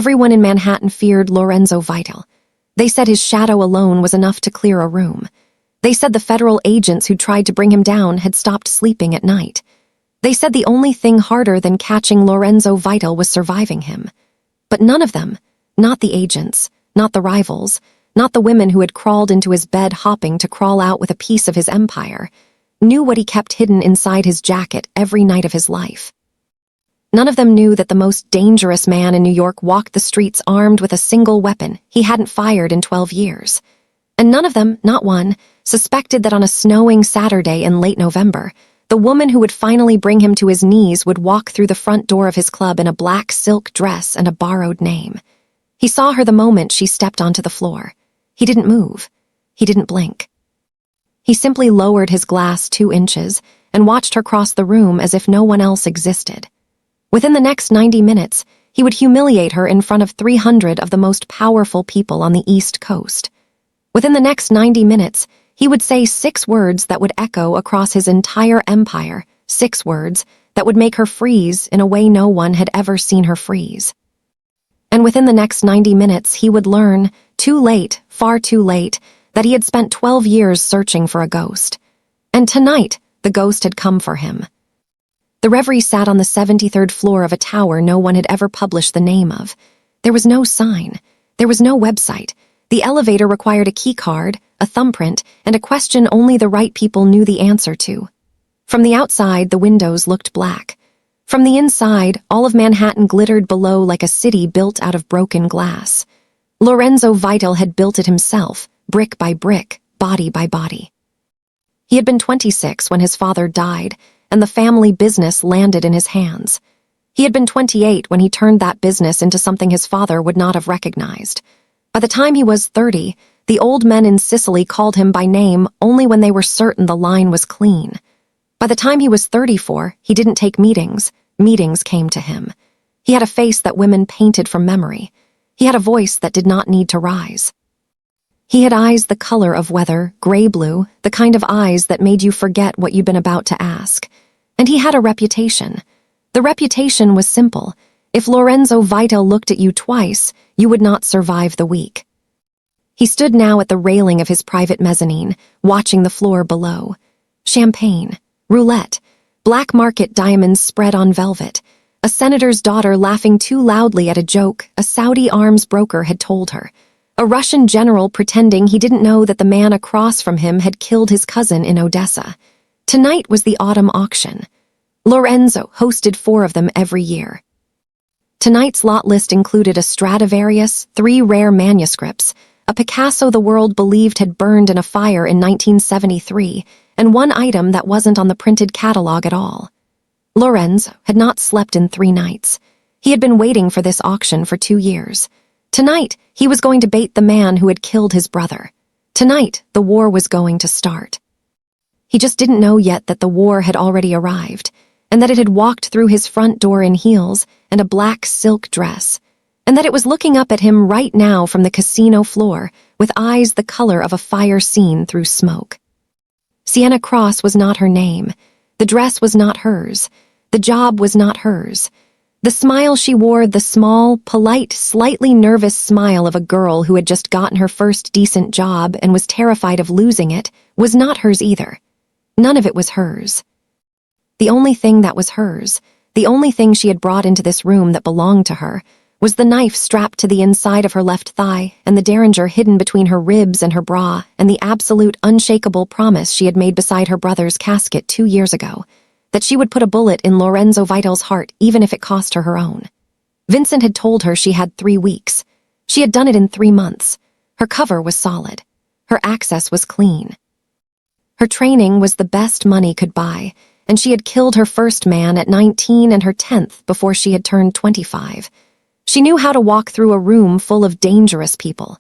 Everyone in Manhattan feared Lorenzo Vitale. They said his shadow alone was enough to clear a room. They said the federal agents who tried to bring him down had stopped sleeping at night. They said the only thing harder than catching Lorenzo Vitale was surviving him. But none of them, not the agents, not the rivals, not the women who had crawled into his bed hopping to crawl out with a piece of his empire, knew what he kept hidden inside his jacket every night of his life. None of them knew that the most dangerous man in New York walked the streets armed with a single weapon he hadn't fired in 12 years. And none of them, not one, suspected that on a snowing Saturday in late November, the woman who would finally bring him to his knees would walk through the front door of his club in a black silk dress and a borrowed name. He saw her the moment she stepped onto the floor. He didn't move. He didn't blink. He simply lowered his glass 2 inches and watched her cross the room as if no one else existed. Within the next 90 minutes, he would humiliate her in front of 300 of the most powerful people on the East Coast. Within the next 90 minutes, he would say 6 words that would echo across his entire empire, 6 words that would make her freeze in a way no one had ever seen her freeze. And within the next 90 minutes, he would learn, too late, far too late, that he had spent 12 years searching for a ghost. And tonight, the ghost had come for him. The Reverie sat on the 73rd floor of a tower no one had ever published the name of. There was no sign. There was no website. The elevator required a key card, a thumbprint, and a question only the right people knew the answer to. From the outside, the windows looked black. From the inside, all of Manhattan glittered below like a city built out of broken glass. Lorenzo Vitale had built it himself, brick by brick, body by body. He had been 26 when his father died, and the family business landed in his hands. He had been 28 when he turned that business into something his father would not have recognized. By the time he was 30, the old men in Sicily called him by name only when they were certain the line was clean. By the time he was 34, he didn't take meetings. Meetings came to him. He had a face that women painted from memory. He had a voice that did not need to rise. He had eyes the color of weather, gray-blue, the kind of eyes that made you forget what you'd been about to ask. And he had a reputation. The reputation was simple. If Lorenzo Vitale looked at you twice, you would not survive the week. He stood now at the railing of his private mezzanine, watching the floor below. Champagne, roulette, black market diamonds spread on velvet, a senator's daughter laughing too loudly at a joke a Saudi arms broker had told her, a Russian general pretending he didn't know that the man across from him had killed his cousin in Odessa. Tonight was the autumn auction. Lorenzo hosted 4 of them every year. Tonight's lot list included a Stradivarius, 3 rare manuscripts, a Picasso the world believed had burned in a fire in 1973, and 1 item that wasn't on the printed catalog at all. Lorenzo had not slept in 3 nights. He had been waiting for this auction for 2 years. Tonight, he was going to bait the man who had killed his brother. Tonight, the war was going to start. He just didn't know yet that the war had already arrived, and that it had walked through his front door in heels and a black silk dress, and that it was looking up at him right now from the casino floor with eyes the color of a fire seen through smoke. Sienna Cross was not her name. The dress was not hers. The job was not hers. The smile she wore, the small, polite, slightly nervous smile of a girl who had just gotten her first decent job and was terrified of losing it, was not hers either. None of it was hers. The only thing that was hers, the only thing she had brought into this room that belonged to her, was the knife strapped to the inside of her left thigh and the derringer hidden between her ribs and her bra and the absolute, unshakable promise she had made beside her brother's casket 2 years ago, that she would put a bullet in Lorenzo Vitale's heart even if it cost her her own. Vincent had told her she had 3 weeks. She had done it in 3 months. Her cover was solid. Her access was clean. Her training was the best money could buy, and she had killed her first man at 19 and her 10th before she had turned 25. She knew how to walk through a room full of dangerous people.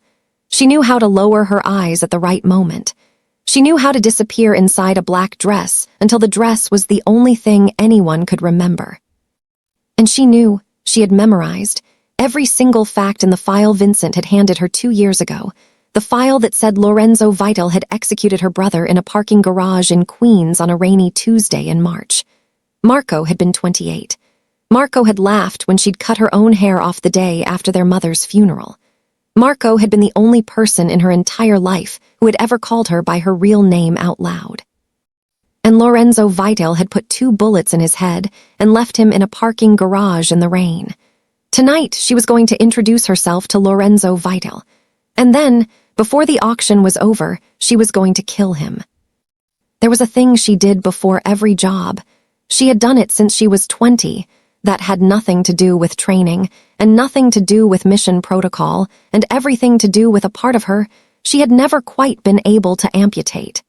She knew how to lower her eyes at the right moment. She knew how to disappear inside a black dress until the dress was the only thing anyone could remember. And she knew, she had memorized, every single fact in the file Vincent had handed her 2 years ago, the file that said Lorenzo Vitale had executed her brother in a parking garage in Queens on a rainy Tuesday in March. Marco had been 28. Marco had laughed when she'd cut her own hair off the day after their mother's funeral. Marco had been the only person in her entire life who had ever called her by her real name out loud. And Lorenzo Vitale had put 2 bullets in his head and left him in a parking garage in the rain. Tonight, she was going to introduce herself to Lorenzo Vitale. And then, before the auction was over, she was going to kill him. There was a thing she did before every job. She had done it since she was 20. That had nothing to do with training, and nothing to do with mission protocol, and everything to do with a part of her she had never quite been able to amputate.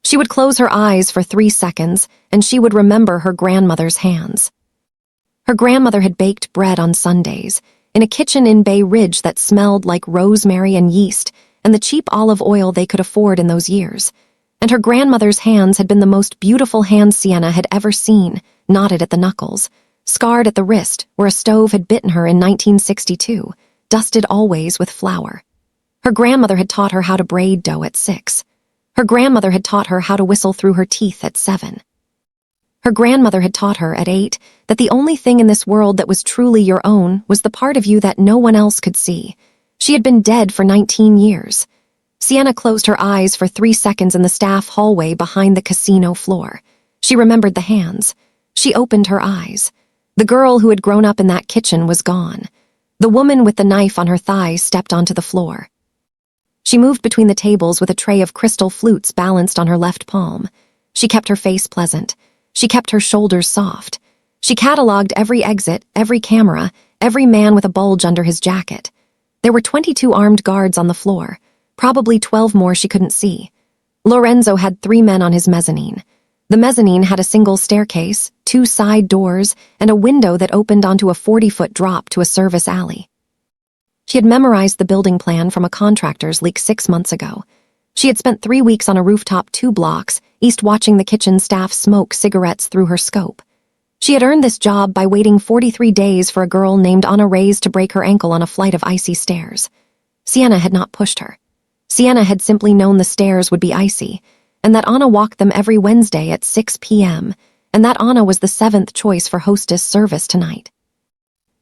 She would close her eyes for 3 seconds, and she would remember her grandmother's hands. Her grandmother had baked bread on Sundays, in a kitchen in Bay Ridge that smelled like rosemary and yeast, and the cheap olive oil they could afford in those years. And her grandmother's hands had been the most beautiful hands Sienna had ever seen, knotted at the knuckles, scarred at the wrist where a stove had bitten her in 1962, dusted always with flour. Her grandmother had taught her how to braid dough at 6. Her grandmother had taught her how to whistle through her teeth at 7. Her grandmother had taught her at 8 that the only thing in this world that was truly your own was the part of you that no one else could see. She had been dead for 19 years. Sienna closed her eyes for 3 seconds in the staff hallway behind the casino floor. She remembered the hands. She opened her eyes. The girl who had grown up in that kitchen was gone. The woman with the knife on her thigh stepped onto the floor. She moved between the tables with a tray of crystal flutes balanced on her left palm. She kept her face pleasant. She kept her shoulders soft. She catalogued every exit, every camera, every man with a bulge under his jacket. There were 22 armed guards on the floor, probably 12 more she couldn't see. Lorenzo had 3 men on his mezzanine. The mezzanine had a single staircase, 2 side doors, and a window that opened onto a 40-foot drop to a service alley. She had memorized the building plan from a contractor's leak 6 months ago. She had spent 3 weeks on a rooftop 2 blocks east watching the kitchen staff smoke cigarettes through her scope. She had earned this job by waiting 43 days for a girl named Anna Reyes to break her ankle on a flight of icy stairs. Sienna had not pushed her. Sienna had simply known the stairs would be icy, and that Anna walked them every Wednesday at 6 p.m., and that Anna was the 7th choice for hostess service tonight.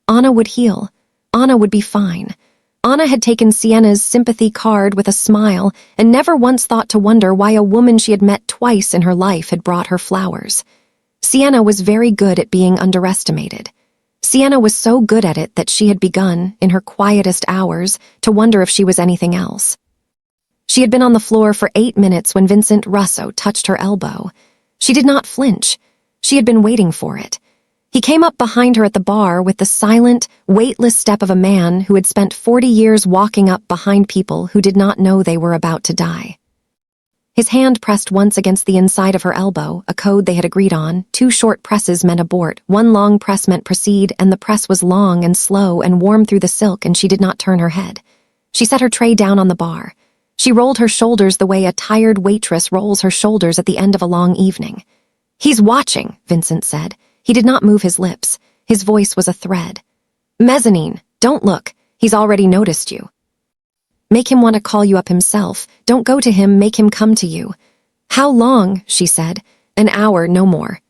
Anna would heal. Anna would be fine. Anna had taken Sienna's sympathy card with a smile and never once thought to wonder why a woman she had met twice in her life had brought her flowers. Sienna was very good at being underestimated. Sienna was so good at it that she had begun, in her quietest hours, to wonder if she was anything else. She had been on the floor for 8 minutes when Vincent Russo touched her elbow. She did not flinch. She had been waiting for it. He came up behind her at the bar with the silent, weightless step of a man who had spent 40 years walking up behind people who did not know they were about to die. His hand pressed once against the inside of her elbow, a code they had agreed on. 2 short presses meant abort, 1 long press meant proceed, and the press was long and slow and warm through the silk, and she did not turn her head. She set her tray down on the bar. She rolled her shoulders the way a tired waitress rolls her shoulders at the end of a long evening. "He's watching," Vincent said. He did not move his lips. His voice was a thread. "Mezzanine, don't look. He's already noticed you. Make him want to call you up himself. Don't go to him, make him come to you." "How long?" she said. "An hour, no more."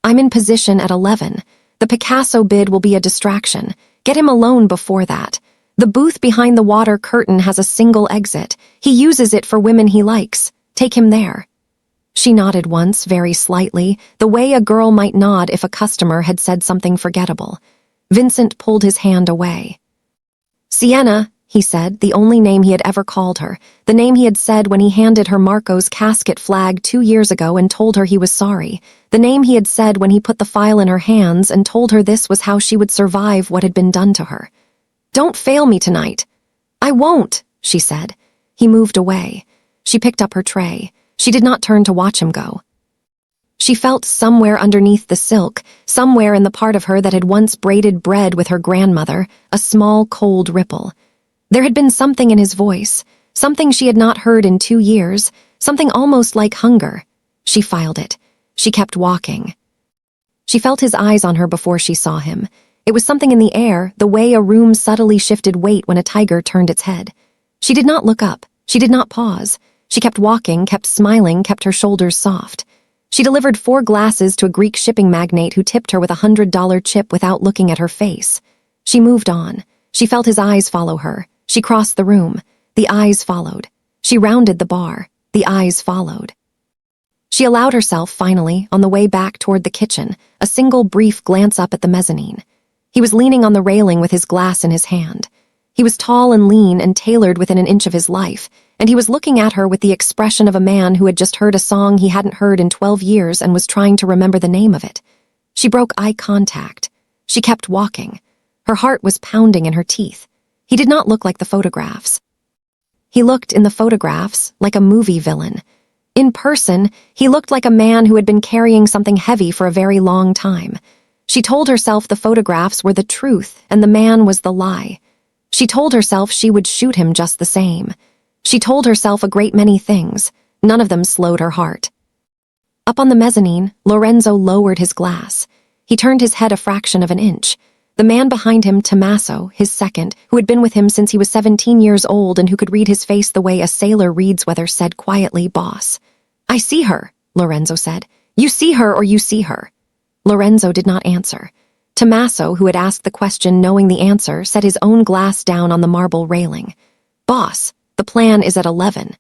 "I'm in position at 11. The Picasso bid will be a distraction. Get him alone before that. The booth behind the water curtain has a single exit. He uses it for women he likes. Take him there." She nodded once, very slightly, the way a girl might nod if a customer had said something forgettable. Vincent pulled his hand away. "Sienna," he said, the only name he had ever called her, the name he had said when he handed her Marco's casket flag 2 years ago and told her he was sorry, the name he had said when he put the file in her hands and told her this was how she would survive what had been done to her. "Don't fail me tonight." "I won't," she said. He moved away. She picked up her tray. She did not turn to watch him go. She felt somewhere underneath the silk, somewhere in the part of her that had once braided bread with her grandmother, a small cold ripple. There had been something in his voice, something she had not heard in 2 years, something almost like hunger. She filed it. She kept walking. She felt his eyes on her before she saw him. It was something in the air, the way a room subtly shifted weight when a tiger turned its head. She did not look up. She did not pause. She kept walking, kept smiling, kept her shoulders soft. She delivered 4 glasses to a Greek shipping magnate who tipped her with $100 chip without looking at her face. She moved on. She felt his eyes follow her. She crossed the room. The eyes followed. She rounded the bar. The eyes followed. She allowed herself, finally, on the way back toward the kitchen, a single brief glance up at the mezzanine. He was leaning on the railing with his glass in his hand. He was tall and lean and tailored within an inch of his life, and he was looking at her with the expression of a man who had just heard a song he hadn't heard in 12 years and was trying to remember the name of it. She broke eye contact. She kept walking. Her heart was pounding in her teeth. He did not look like the photographs. He looked, in the photographs, like a movie villain. In person, he looked like a man who had been carrying something heavy for a very long time. She told herself the photographs were the truth and the man was the lie. She told herself she would shoot him just the same. She told herself a great many things. None of them slowed her heart. Up on the mezzanine, Lorenzo lowered his glass. He turned his head a fraction of an inch. The man behind him, Tommaso, his second, who had been with him since he was 17 years old and who could read his face the way a sailor reads weather, said quietly, "Boss." "I see her," Lorenzo said. "You see her or you see her." Lorenzo did not answer. Tommaso, who had asked the question knowing the answer, set his own glass down on the marble railing. "Boss, the plan is at 11.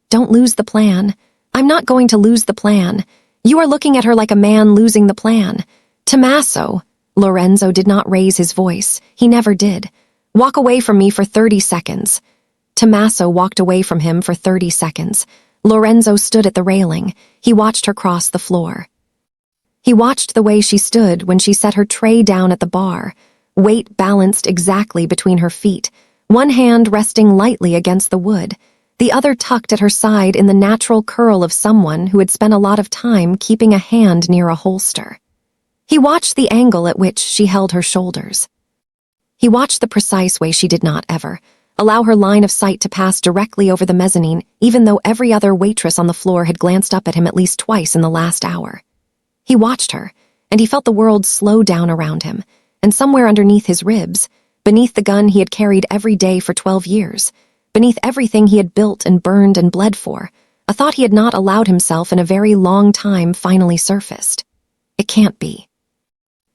"Don't lose the plan." "I'm not going to lose the plan. You are looking at her like a man losing the plan." "Tommaso." Lorenzo did not raise his voice. He never did. "Walk away from me for 30 seconds. Tommaso walked away from him for 30 seconds. Lorenzo stood at the railing. He watched her cross the floor. He watched the way she stood when she set her tray down at the bar, weight balanced exactly between her feet, one hand resting lightly against the wood, the other tucked at her side in the natural curl of someone who had spent a lot of time keeping a hand near a holster. He watched the angle at which she held her shoulders. He watched the precise way she did not ever allow her line of sight to pass directly over the mezzanine, even though every other waitress on the floor had glanced up at him at least twice in the last hour. He watched her, and he felt the world slow down around him, and somewhere underneath his ribs, beneath the gun he had carried every day for 12 years, beneath everything he had built and burned and bled for, a thought he had not allowed himself in a very long time finally surfaced. It can't be.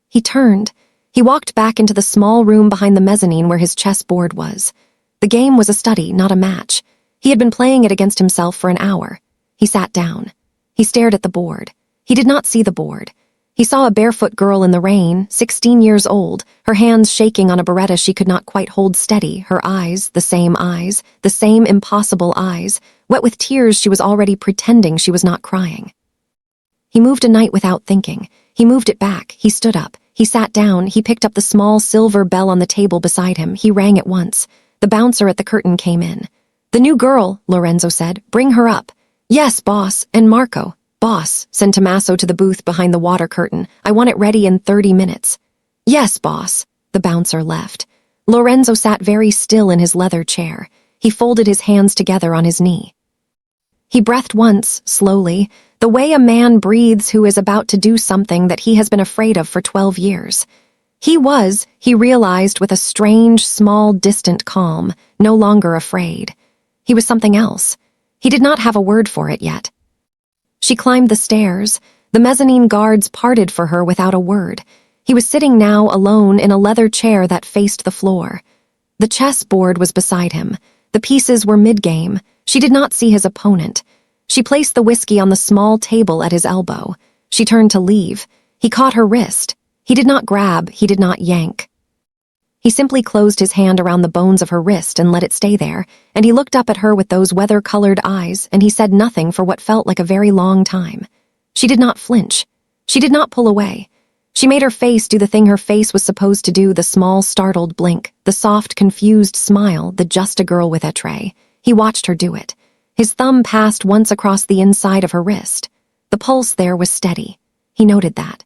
He turned. He walked back into the small room behind the mezzanine where his chessboard was. The game was a study, not a match. He had been playing it against himself for an hour. He sat down. He stared at the board. He did not see the board. He saw a barefoot girl in the rain, 16 years old, her hands shaking on a Beretta she could not quite hold steady, her eyes, the same impossible eyes, wet with tears she was already pretending she was not crying. He moved a knight without thinking. He moved it back. He stood up. He sat down. He picked up the small silver bell on the table beside him. He rang it once. The bouncer at the curtain came in. "The new girl," Lorenzo said. "Bring her up." "Yes, boss. And Marco." "Boss, send Tommaso to the booth behind the water curtain. I want it ready in 30 minutes. "Yes, boss." The bouncer left. Lorenzo sat very still in his leather chair. He folded his hands together on his knee. He breathed once, slowly, the way a man breathes who is about to do something that he has been afraid of for 12 years. He realized with a strange, small, distant calm, no longer afraid. He was something else. He did not have a word for it yet. She climbed the stairs. The mezzanine guards parted for her without a word. He was sitting now alone in a leather chair that faced the floor. The chessboard was beside him. The pieces were mid-game. She did not see his opponent. She placed the whiskey on the small table at his elbow. She turned to leave. He caught her wrist. He did not grab, he did not yank. He simply closed his hand around the bones of her wrist and let it stay there, and he looked up at her with those weather-colored eyes, and he said nothing for what felt like a very long time. She did not flinch. She did not pull away. She made her face do the thing her face was supposed to do, the small, startled blink, the soft, confused smile, the just a girl with a tray. He watched her do it. His thumb passed once across the inside of her wrist. The pulse there was steady. He noted that.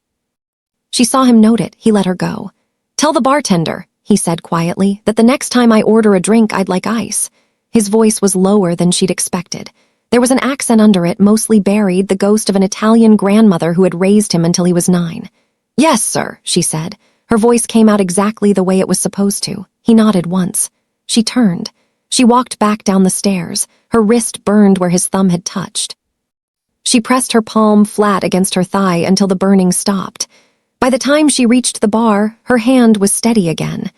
She saw him note it. He let her go. "Tell the bartender," he said quietly, "that the next time I order a drink I'd like ice." His voice was lower than she'd expected. There was an accent under it, mostly buried, the ghost of an Italian grandmother who had raised him until he was 9. "Yes, sir," she said. Her voice came out exactly the way it was supposed to. He nodded once. She turned. She walked back down the stairs. Her wrist burned where his thumb had touched. She pressed her palm flat against her thigh until the burning stopped. By the time she reached the bar, her hand was steady again.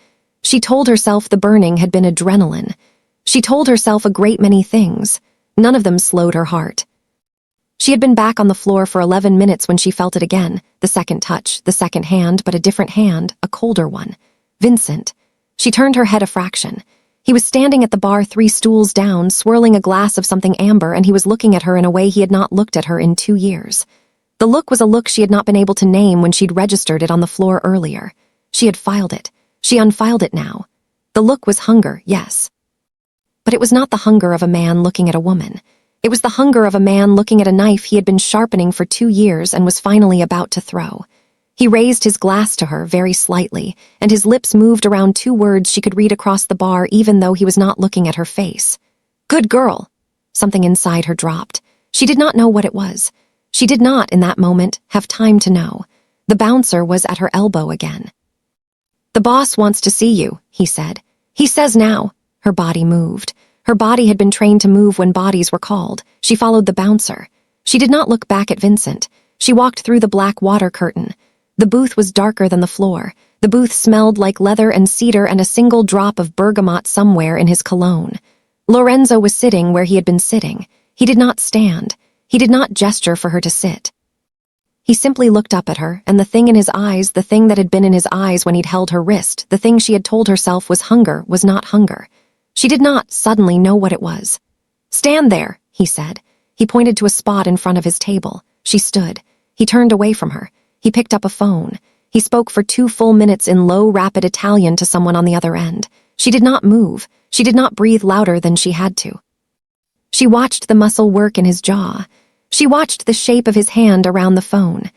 She told herself the burning had been adrenaline. She told herself a great many things. None of them slowed her heart. She had been back on the floor for 11 minutes when she felt it again, the second touch, the second hand, but a different hand, a colder one. Vincent. She turned her head a fraction. He was standing at the bar 3 stools down, swirling a glass of something amber, and he was looking at her in a way he had not looked at her in 2 years. The look was a look she had not been able to name when she'd registered it on the floor earlier. She had filed it. She unfiled it now. The look was hunger, yes. But it was not the hunger of a man looking at a woman. It was the hunger of a man looking at a knife he had been sharpening for 2 years and was finally about to throw. He raised his glass to her very slightly, and his lips moved around 2 words she could read across the bar even though he was not looking at her face. Good girl. Something inside her dropped. She did not know what it was. She did not, in that moment, have time to know. The bouncer was at her elbow again. The boss wants to see you, he said. He says now. Her body moved. Her body had been trained to move when bodies were called. She followed the bouncer. She did not look back at Vincent. She walked through the black water curtain. The booth was darker than the floor. The booth smelled like leather and cedar and a single drop of bergamot somewhere in his cologne. Lorenzo was sitting where he had been sitting. He did not stand. He did not gesture for her to sit. He simply looked up at her, and the thing in his eyes, the thing that had been in his eyes when he'd held her wrist, the thing she had told herself was hunger, was not hunger. She did not suddenly know what it was. Stand there, he said. He pointed to a spot in front of his table. She stood. He turned away from her. He picked up a phone. He spoke for 2 full minutes in low, rapid Italian to someone on the other end. She did not move. She did not breathe louder than she had to. She watched the muscle work in his jaw. She watched the shape of his hand around the phone.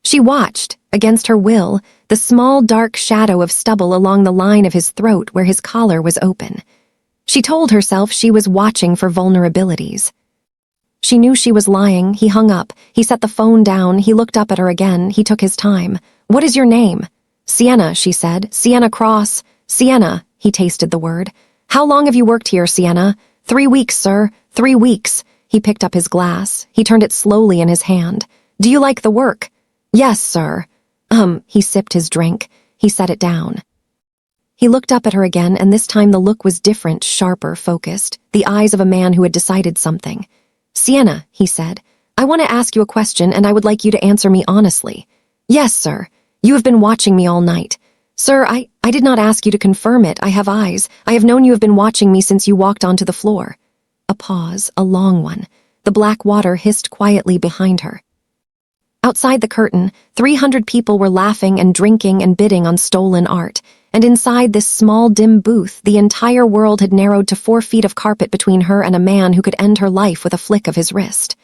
She watched, against her will, the small dark shadow of stubble along the line of his throat where his collar was open. She told herself she was watching for vulnerabilities. She knew she was lying. He hung up. He set the phone down. He looked up at her again. He took his time. What is your name? Sienna, she said. Sienna Cross. Sienna, he tasted the word. How long have you worked here, Sienna? 3 weeks, sir. 3 weeks. He picked up his glass. He turned it slowly in his hand. Do you like the work? Yes, sir. He sipped his drink. He set it down. He looked up at her again, and this time the look was different, sharper, focused, the eyes of a man who had decided something. Sienna, he said, I want to ask you a question, and I would like you to answer me honestly. Yes, sir. You have been watching me all night. Sir, I did not ask you to confirm it. I have eyes. I have known you have been watching me since you walked onto the floor. A pause, a long one. The black water hissed quietly behind her. Outside the curtain, 300 people were laughing and drinking and bidding on stolen art, and inside this small, dim booth, the entire world had narrowed to 4 feet of carpet between her and a man who could end her life with a flick of his wrist.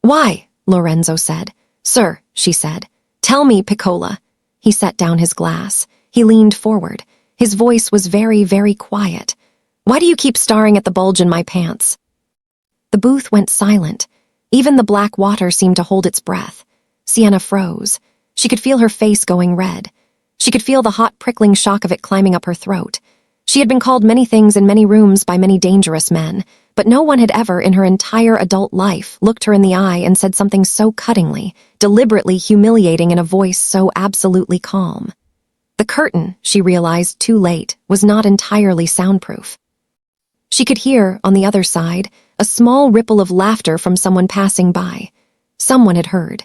Why? Lorenzo said. Sir, she said. Tell me, Piccola. He set down his glass. He leaned forward. His voice was very, very quiet. Why do you keep staring at the bulge in my pants? The booth went silent. Even the black water seemed to hold its breath. Sienna froze. She could feel her face going red. She could feel the hot, prickling shock of it climbing up her throat. She had been called many things in many rooms by many dangerous men, but no one had ever, in her entire adult life, looked her in the eye and said something so cuttingly, deliberately humiliating in a voice so absolutely calm. The curtain, she realized too late, was not entirely soundproof. She could hear, on the other side, a small ripple of laughter from someone passing by. Someone had heard.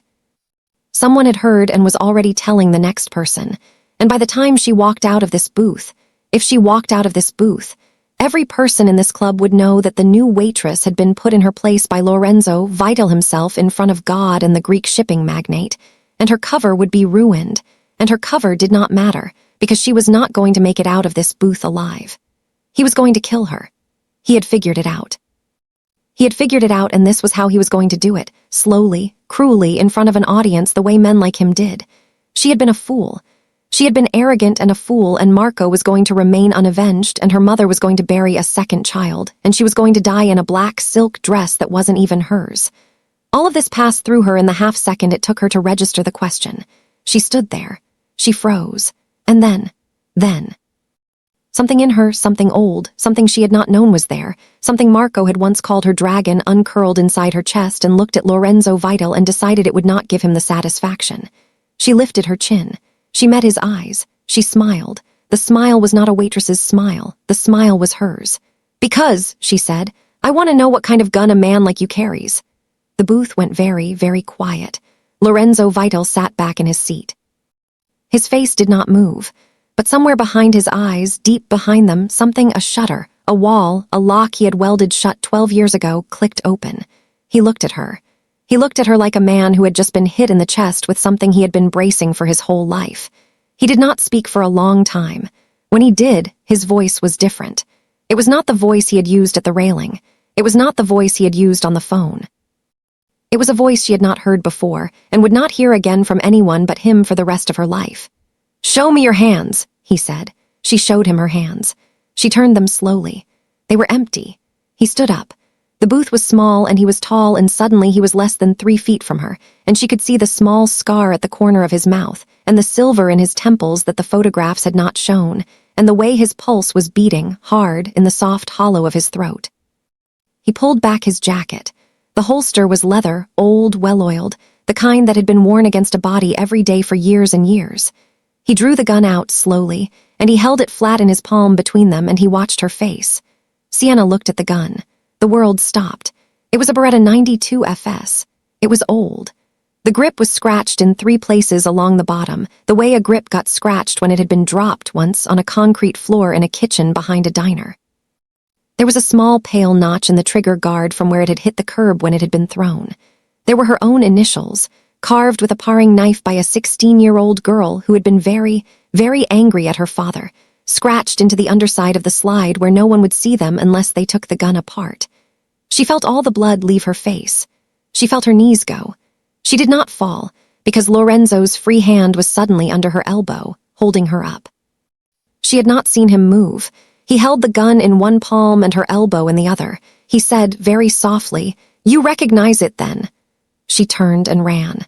Someone had heard and was already telling the next person. And by the time she walked out of this booth, if she walked out of this booth, every person in this club would know that the new waitress had been put in her place by Lorenzo Vitale himself in front of God and the Greek shipping magnate, and her cover would be ruined, and her cover did not matter, because she was not going to make it out of this booth alive. He was going to kill her. He had figured it out. He had figured it out, and this was how he was going to do it, slowly, cruelly, in front of an audience the way men like him did. She had been a fool. She had been arrogant and a fool, and Marco was going to remain unavenged, and her mother was going to bury a second child, and she was going to die in a black silk dress that wasn't even hers. All of this passed through her in the half-second it took her to register the question. She stood there. She froze. And then. Something in her, something old, something she had not known was there, something Marco had once called her dragon uncurled inside her chest and looked at Lorenzo Vitale and decided it would not give him the satisfaction. She lifted her chin. She met his eyes. She smiled. The smile was not a waitress's smile. The smile was hers. "Because," she said, "I want to know what kind of gun a man like you carries." The booth went very, very quiet. Lorenzo Vitale sat back in his seat. His face did not move, but somewhere behind his eyes, deep behind them, something, a shutter, a wall, a lock he had welded shut 12 years ago, clicked open. He looked at her. He looked at her like a man who had just been hit in the chest with something he had been bracing for his whole life. He did not speak for a long time. When he did, his voice was different. It was not the voice he had used at the railing. It was not the voice he had used on the phone. It was a voice she had not heard before and would not hear again from anyone but him for the rest of her life. "Show me your hands," he said. She showed him her hands. She turned them slowly. They were empty. He stood up. The booth was small and he was tall, and suddenly he was less than 3 feet from her, and she could see the small scar at the corner of his mouth and the silver in his temples that the photographs had not shown, and the way his pulse was beating, hard, in the soft hollow of his throat. He pulled back his jacket. The holster was leather, old, well-oiled, the kind that had been worn against a body every day for years and years. He drew the gun out slowly, and he held it flat in his palm between them, and he watched her face. Sienna looked at the gun. The world stopped. It was a Beretta 92 FS. It was old. The grip was scratched in 3 places along the bottom, the way a grip got scratched when it had been dropped once on a concrete floor in a kitchen behind a diner. There was a small pale notch in the trigger guard from where it had hit the curb when it had been thrown. There were her own initials, carved with a paring knife by a 16-year-old girl who had been very, very angry at her father, scratched into the underside of the slide where no one would see them unless they took the gun apart. She felt all the blood leave her face. She felt her knees go. She did not fall, because Lorenzo's free hand was suddenly under her elbow, holding her up. She had not seen him move. He held the gun in one palm and her elbow in the other. He said, very softly, "You recognize it, then." She turned and ran.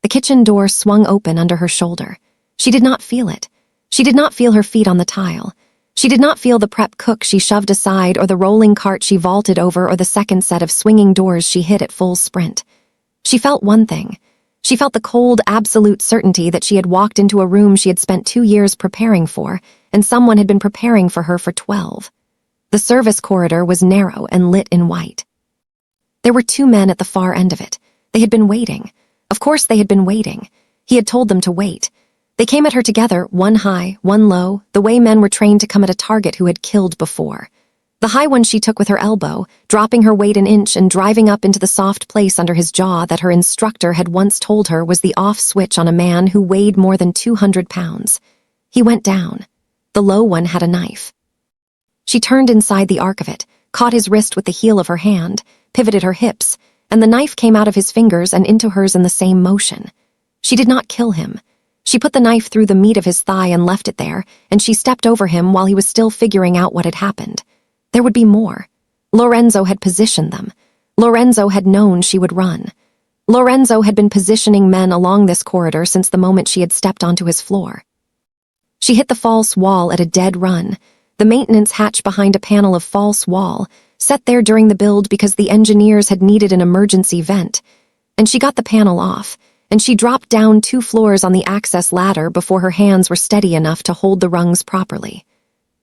The kitchen door swung open under her shoulder. She did not feel it. She did not feel her feet on the tile. She did not feel the prep cook she shoved aside or the rolling cart she vaulted over or the second set of swinging doors she hit at full sprint. She felt one thing. She felt the cold, absolute certainty that she had walked into a room she had spent 2 years preparing for, and someone had been preparing for her for 12. The service corridor was narrow and lit in white. There were 2 men at the far end of it. They had been waiting. Of course they had been waiting. He had told them to wait. They came at her together, one high, one low, the way men were trained to come at a target who had killed before. The high one she took with her elbow, dropping her weight an inch and driving up into the soft place under his jaw that her instructor had once told her was the off switch on a man who weighed more than 200 pounds. He went down. The low one had a knife. She turned inside the arc of it, caught his wrist with the heel of her hand, pivoted her hips, and the knife came out of his fingers and into hers in the same motion. She did not kill him. She put the knife through the meat of his thigh and left it there, and she stepped over him while he was still figuring out what had happened. There would be more. Lorenzo had positioned them. Lorenzo had known she would run. Lorenzo had been positioning men along this corridor since the moment she had stepped onto his floor. She hit the false wall at a dead run, the maintenance hatch behind a panel of false wall, set there during the build because the engineers had needed an emergency vent, and she got the panel off, and she dropped down 2 floors on the access ladder before her hands were steady enough to hold the rungs properly.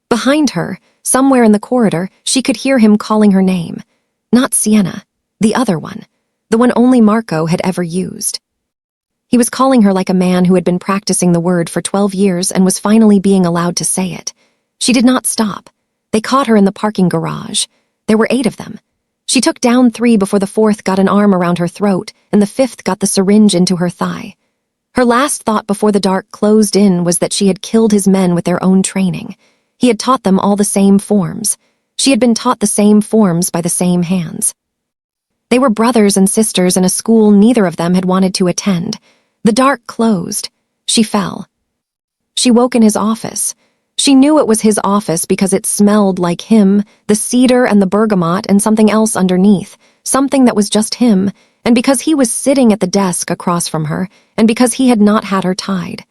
Behind her, somewhere in the corridor, she could hear him calling her name. Not Sienna, the other one, the one only Marco had ever used. He was calling her like a man who had been practicing the word for 12 years and was finally being allowed to say it. She did not stop. They caught her in the parking garage. There were 8 of them. She took down 3 before the 4th got an arm around her throat and the 5th got the syringe into her thigh. Her last thought before the dark closed in was that she had killed his men with their own training. He had taught them all the same forms. She had been taught the same forms by the same hands. They were brothers and sisters in a school neither of them had wanted to attend. The dark closed. She fell. She woke in his office. She knew it was his office because it smelled like him, the cedar and the bergamot and something else underneath, something that was just him, and because he was sitting at the desk across from her, and because he had not had her tied.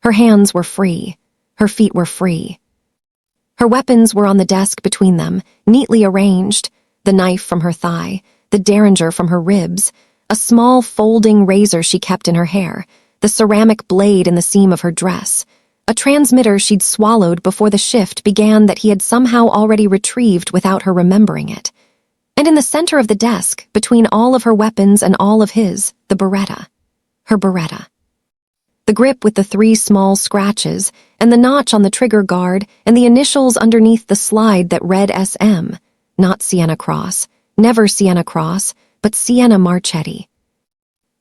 Her hands were free. Her feet were free. Her weapons were on the desk between them, neatly arranged, the knife from her thigh, the derringer from her ribs, a small folding razor she kept in her hair, the ceramic blade in the seam of her dress, a transmitter she'd swallowed before the shift began that he had somehow already retrieved without her remembering it. And in the center of the desk, between all of her weapons and all of his, the Beretta. Her Beretta. The grip with the 3 small scratches, and the notch on the trigger guard, and the initials underneath the slide that read SM, not Sienna Cross, never Sienna Cross, but Sienna Marchetti.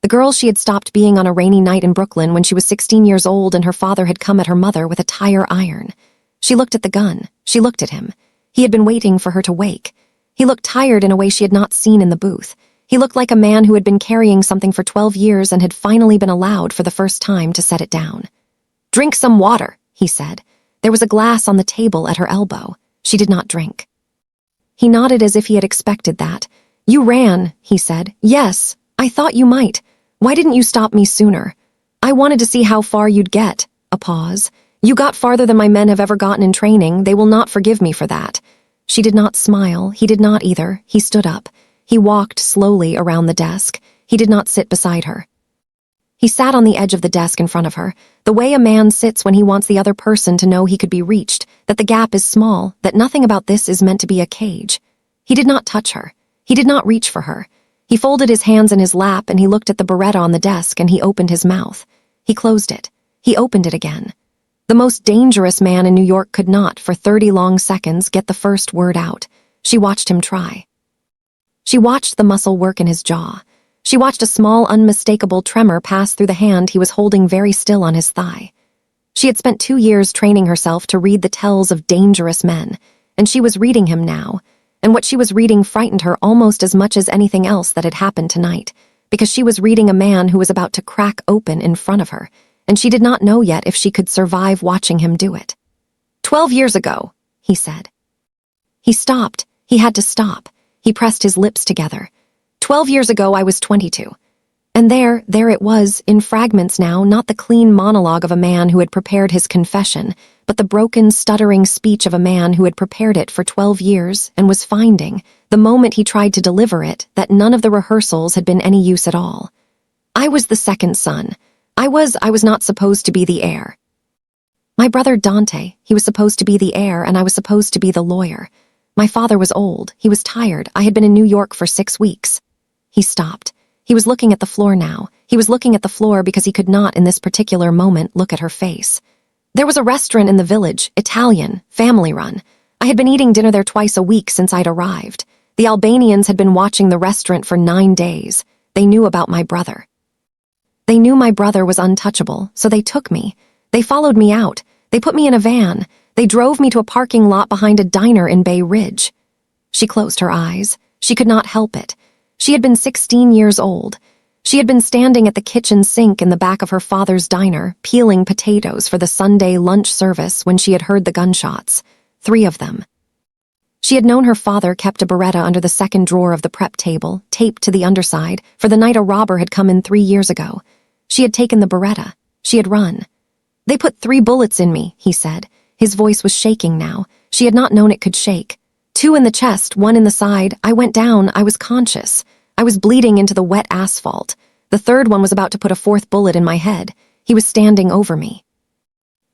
The girl she had stopped being on a rainy night in Brooklyn when she was 16 years old and her father had come at her mother with a tire iron. She looked at the gun. She looked at him. He had been waiting for her to wake. He looked tired in a way she had not seen in the booth. He looked like a man who had been carrying something for 12 years and had finally been allowed for the first time to set it down. "Drink some water," he said. There was a glass on the table at her elbow. She did not drink. He nodded as if he had expected that. "You ran," he said. "Yes, I thought you might. Why didn't you stop me sooner? I wanted to see how far you'd get." A pause. "You got farther than my men have ever gotten in training. They will not forgive me for that." She did not smile. He did not either. He stood up. He walked slowly around the desk. He did not sit beside her. He sat on the edge of the desk in front of her, the way a man sits when he wants the other person to know he could be reached, that the gap is small, that nothing about this is meant to be a cage. He did not touch her. He did not reach for her. He folded his hands in his lap and he looked at the Beretta on the desk and he opened his mouth. He closed it. He opened it again. The most dangerous man in New York could not, for 30 long seconds, get the first word out. She watched him try. She watched the muscle work in his jaw. She watched a small, unmistakable tremor pass through the hand he was holding very still on his thigh. She had spent 2 years training herself to read the tells of dangerous men, and she was reading him now, and what she was reading frightened her almost as much as anything else that had happened tonight, because she was reading a man who was about to crack open in front of her, and she did not know yet if she could survive watching him do it. 12 years ago, he said. He stopped. He had to stop. He pressed his lips together. 12 years ago, I was 22. And there it was, in fragments now, not the clean monologue of a man who had prepared his confession, but the broken, stuttering speech of a man who had prepared it for 12 years and was finding, the moment he tried to deliver it, that none of the rehearsals had been any use at all. I was the second son. I was not supposed to be the heir. My brother Dante, he was supposed to be the heir, and I was supposed to be the lawyer. My father was old. He was tired. I had been in New York for 6 weeks. He stopped. He was looking at the floor now. He was looking at the floor because he could not, in this particular moment, look at her face. There was a restaurant in the village, Italian, family-run. I had been eating dinner there twice a week since I'd arrived. The Albanians had been watching the restaurant for 9 days. They knew about my brother. They knew my brother was untouchable, so they took me. They followed me out. They put me in a van. They drove me to a parking lot behind a diner in Bay Ridge. She closed her eyes. She could not help it. She had been 16 years old. She had been standing at the kitchen sink in the back of her father's diner, peeling potatoes for the Sunday lunch service when she had heard the gunshots. 3 of them. She had known her father kept a Beretta under the second drawer of the prep table, taped to the underside, for the night a robber had come in 3 years ago. She had taken the Beretta. She had run. They put 3 bullets in me, he said. His voice was shaking now. She had not known it could shake. 2 in the chest, 1 in the side. I went down. I was conscious. I was bleeding into the wet asphalt. The 3rd one was about to put a 4th bullet in my head. He was standing over me.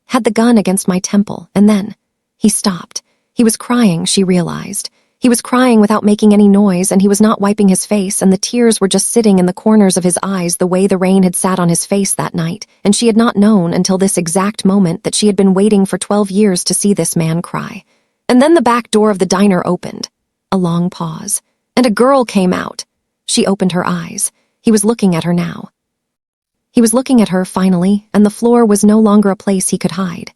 Had the gun against my temple, and then he stopped. He was crying, she realized. He was crying without making any noise, and he was not wiping his face, and the tears were just sitting in the corners of his eyes the way the rain had sat on his face that night, and she had not known until this exact moment that she had been waiting for 12 years to see this man cry. And then the back door of the diner opened. A long pause. And a girl came out. She opened her eyes. He was looking at her now. He was looking at her, finally, and the floor was no longer a place he could hide.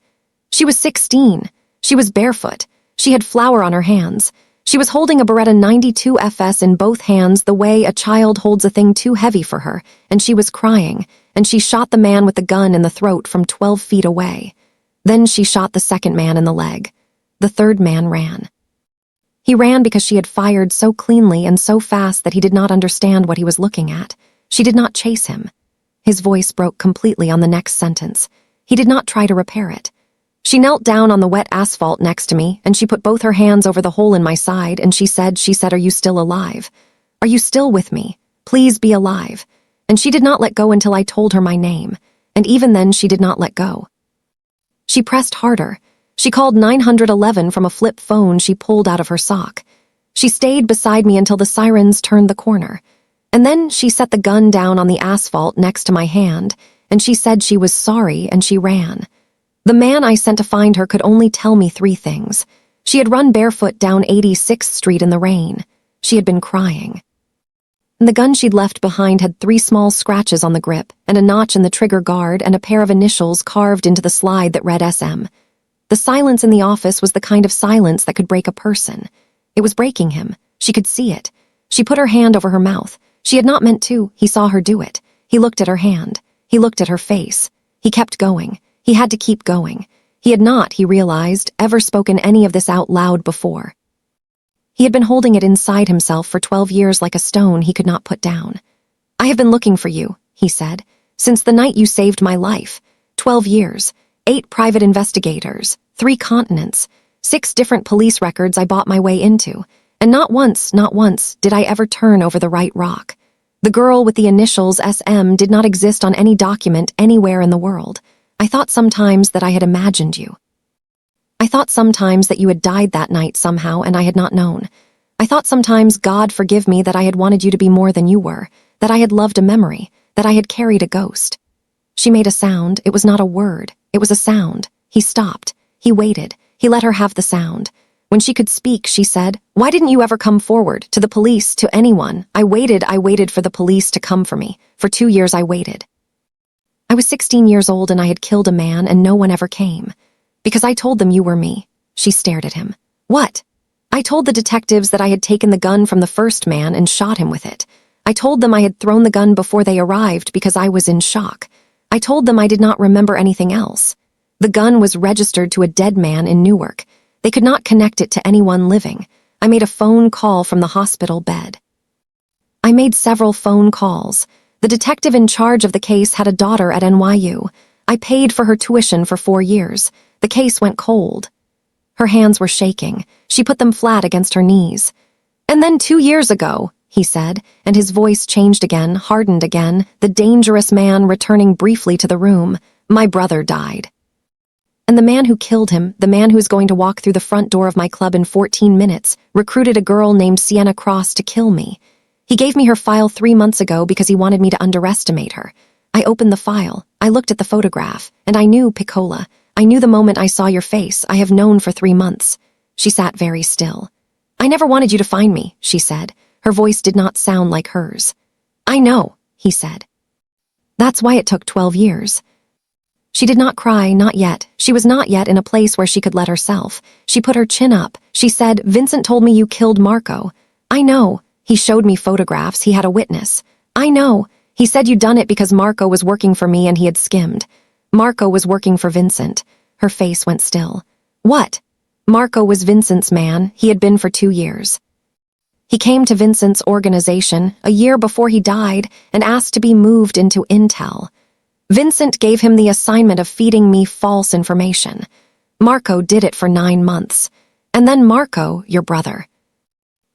She was 16. She was barefoot. She had flour on her hands. She was holding a Beretta 92 FS in both hands the way a child holds a thing too heavy for her, and she was crying, and she shot the man with the gun in the throat from 12 feet away. Then she shot the second man in the leg. The 3rd man ran. He ran because she had fired so cleanly and so fast that he did not understand what he was looking at. She did not chase him. His voice broke completely on the next sentence. He did not try to repair it. She knelt down on the wet asphalt next to me, and she put both her hands over the hole in my side, and she said, are you still alive? Are you still with me? Please be alive. And she did not let go until I told her my name, and even then she did not let go. She pressed harder. She called 911 from a flip phone she pulled out of her sock. She stayed beside me until the sirens turned the corner. And then she set the gun down on the asphalt next to my hand, and she said she was sorry, and she ran. The man I sent to find her could only tell me 3 things. She had run barefoot down 86th Street in the rain. She had been crying. And the gun she'd left behind had 3 small scratches on the grip, and a notch in the trigger guard, and a pair of initials carved into the slide that read SM. The silence in the office was the kind of silence that could break a person. It was breaking him. She could see it. She put her hand over her mouth. She had not meant to. He saw her do it. He looked at her hand. He looked at her face. He kept going. He had to keep going. He had not, he realized, ever spoken any of this out loud before. He had been holding it inside himself for 12 years like a stone he could not put down. I have been looking for you, he said, since the night you saved my life. 12 years, 8 private investigators, 3 continents, 6 different police records I bought my way into, and not once did I ever turn over the right rock. The girl with the initials SM did not exist on any document anywhere in the world. I thought sometimes that I had imagined you. I thought sometimes that you had died that night somehow and I had not known. I thought sometimes, God forgive me, that I had wanted you to be more than you were, that I had loved a memory, that I had carried a ghost. She made a sound. It was not a word. It was a sound. He stopped. He waited. He let her have the sound. When she could speak, she said, "Why didn't you ever come forward, to the police, to anyone? I waited for the police to come for me. For 2 years I waited. I was 16 years old and I had killed a man and no one ever came. Because I told them you were me." She stared at him. "What?" "I told the detectives that I had taken the gun from the first man and shot him with it. I told them I had thrown the gun before they arrived because I was in shock. I told them I did not remember anything else. The gun was registered to a dead man in Newark. They could not connect it to anyone living. I made a phone call from the hospital bed. I made several phone calls. The detective in charge of the case had a daughter at NYU. I paid for her tuition for 4 years. The case went cold." Her hands were shaking. She put them flat against her knees. "And then 2 years ago," he said, and his voice changed again, hardened again, the dangerous man returning briefly to the room, "my brother died. And the man who killed him, the man who is going to walk through the front door of my club in 14 minutes, recruited a girl named Sienna Cross to kill me. He gave me her file 3 months ago because he wanted me to underestimate her. I opened the file. I looked at the photograph, and I knew Piccola. I knew the moment I saw your face. I have known for 3 months." She sat very still. "I never wanted you to find me," she said. Her voice did not sound like hers. "I know," he said. "That's why it took 12 years." She did not cry, not yet. She was not yet in a place where she could let herself. She put her chin up. She said, "Vincent told me you killed Marco." "I know. He showed me photographs. He had a witness." "I know. He said you'd done it because Marco was working for me and he had skimmed." "Marco was working for Vincent." Her face went still. "What?" "Marco was Vincent's man. He had been for 2 years. He came to Vincent's organization a year before he died and asked to be moved into Intel. Vincent gave him the assignment of feeding me false information. Marco did it for 9 months. And then Marco, your brother,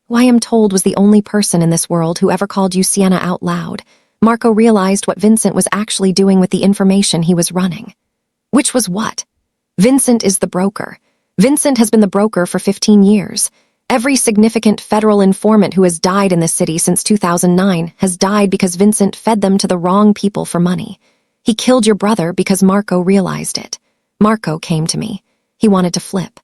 who I am told was the only person in this world who ever called you Sienna out loud. Marco realized what Vincent was actually doing with the information he was running. Which was what? Vincent is the broker. Vincent has been the broker for 15 years. Every significant federal informant who has died in this city since 2009 has died because Vincent fed them to the wrong people for money. He killed your brother because Marco realized it. Marco came to me. He wanted to flip.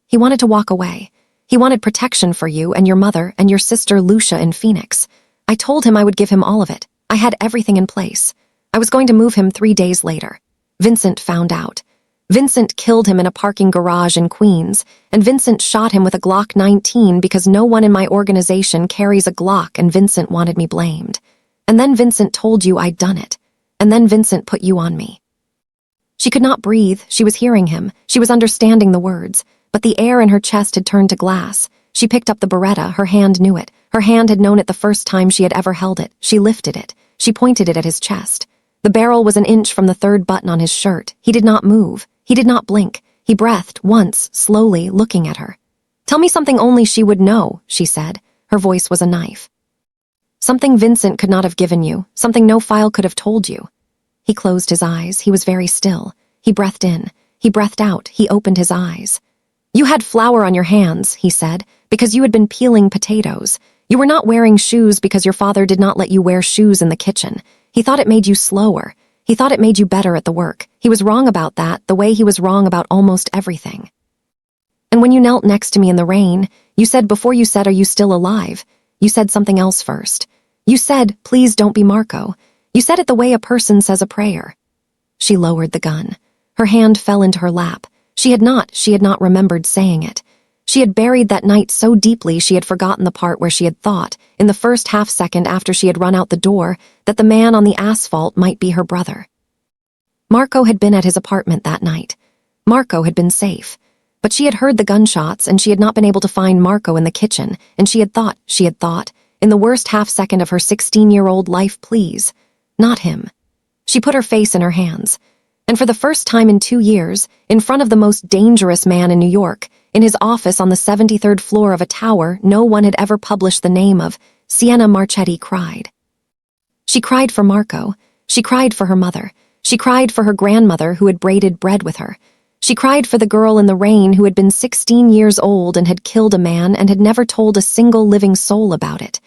He wanted to walk away. He wanted protection for you and your mother and your sister Lucia in Phoenix. I told him I would give him all of it. I had everything in place. I was going to move him 3 days later. Vincent found out. Vincent killed him in a parking garage in Queens, and Vincent shot him with a Glock 19 because no one in my organization carries a Glock and Vincent wanted me blamed. And then Vincent told you I'd done it. And then Vincent put you on me." She could not breathe. She was hearing him. She was understanding the words, but the air in her chest had turned to glass. She picked up the Beretta. Her hand knew it. Her hand had known it the first time she had ever held it. She lifted it. She pointed it at his chest. The barrel was an inch from the 3rd button on his shirt. He did not move. He did not blink. He breathed once, slowly, looking at her. "Tell me something only she would know," she said. Her voice was a knife. "Something Vincent could not have given you, something no file could have told you." He closed his eyes. He was very still. He breathed in. He breathed out. He opened his eyes. "You had flour on your hands," he said, "because you had been peeling potatoes. You were not wearing shoes because your father did not let you wear shoes in the kitchen. He thought it made you slower. He thought it made you better at the work. He was wrong about that, the way he was wrong about almost everything. And when you knelt next to me in the rain, you said before you said, 'Are you still alive?' You said something else first. You said, 'Please don't be Marco.' You said it the way a person says a prayer." She lowered the gun. Her hand fell into her lap. She had not remembered saying it. She had buried that night so deeply she had forgotten the part where she had thought, in the first half-second after she had run out the door, that the man on the asphalt might be her brother. Marco had been at his apartment that night. Marco had been safe. But she had heard the gunshots, and she had not been able to find Marco in the kitchen, and she had thought, in the worst half-second of her 16-year-old life, please, not him. She put her face in her hands. And for the first time in 2 years, in front of the most dangerous man in New York, in his office on the 73rd floor of a tower no one had ever published the name of, Sienna Marchetti cried. She cried for Marco. She cried for her mother. She cried for her grandmother who had braided bread with her. She cried for the girl in the rain who had been 16 years old and had killed a man and had never told a single living soul about it.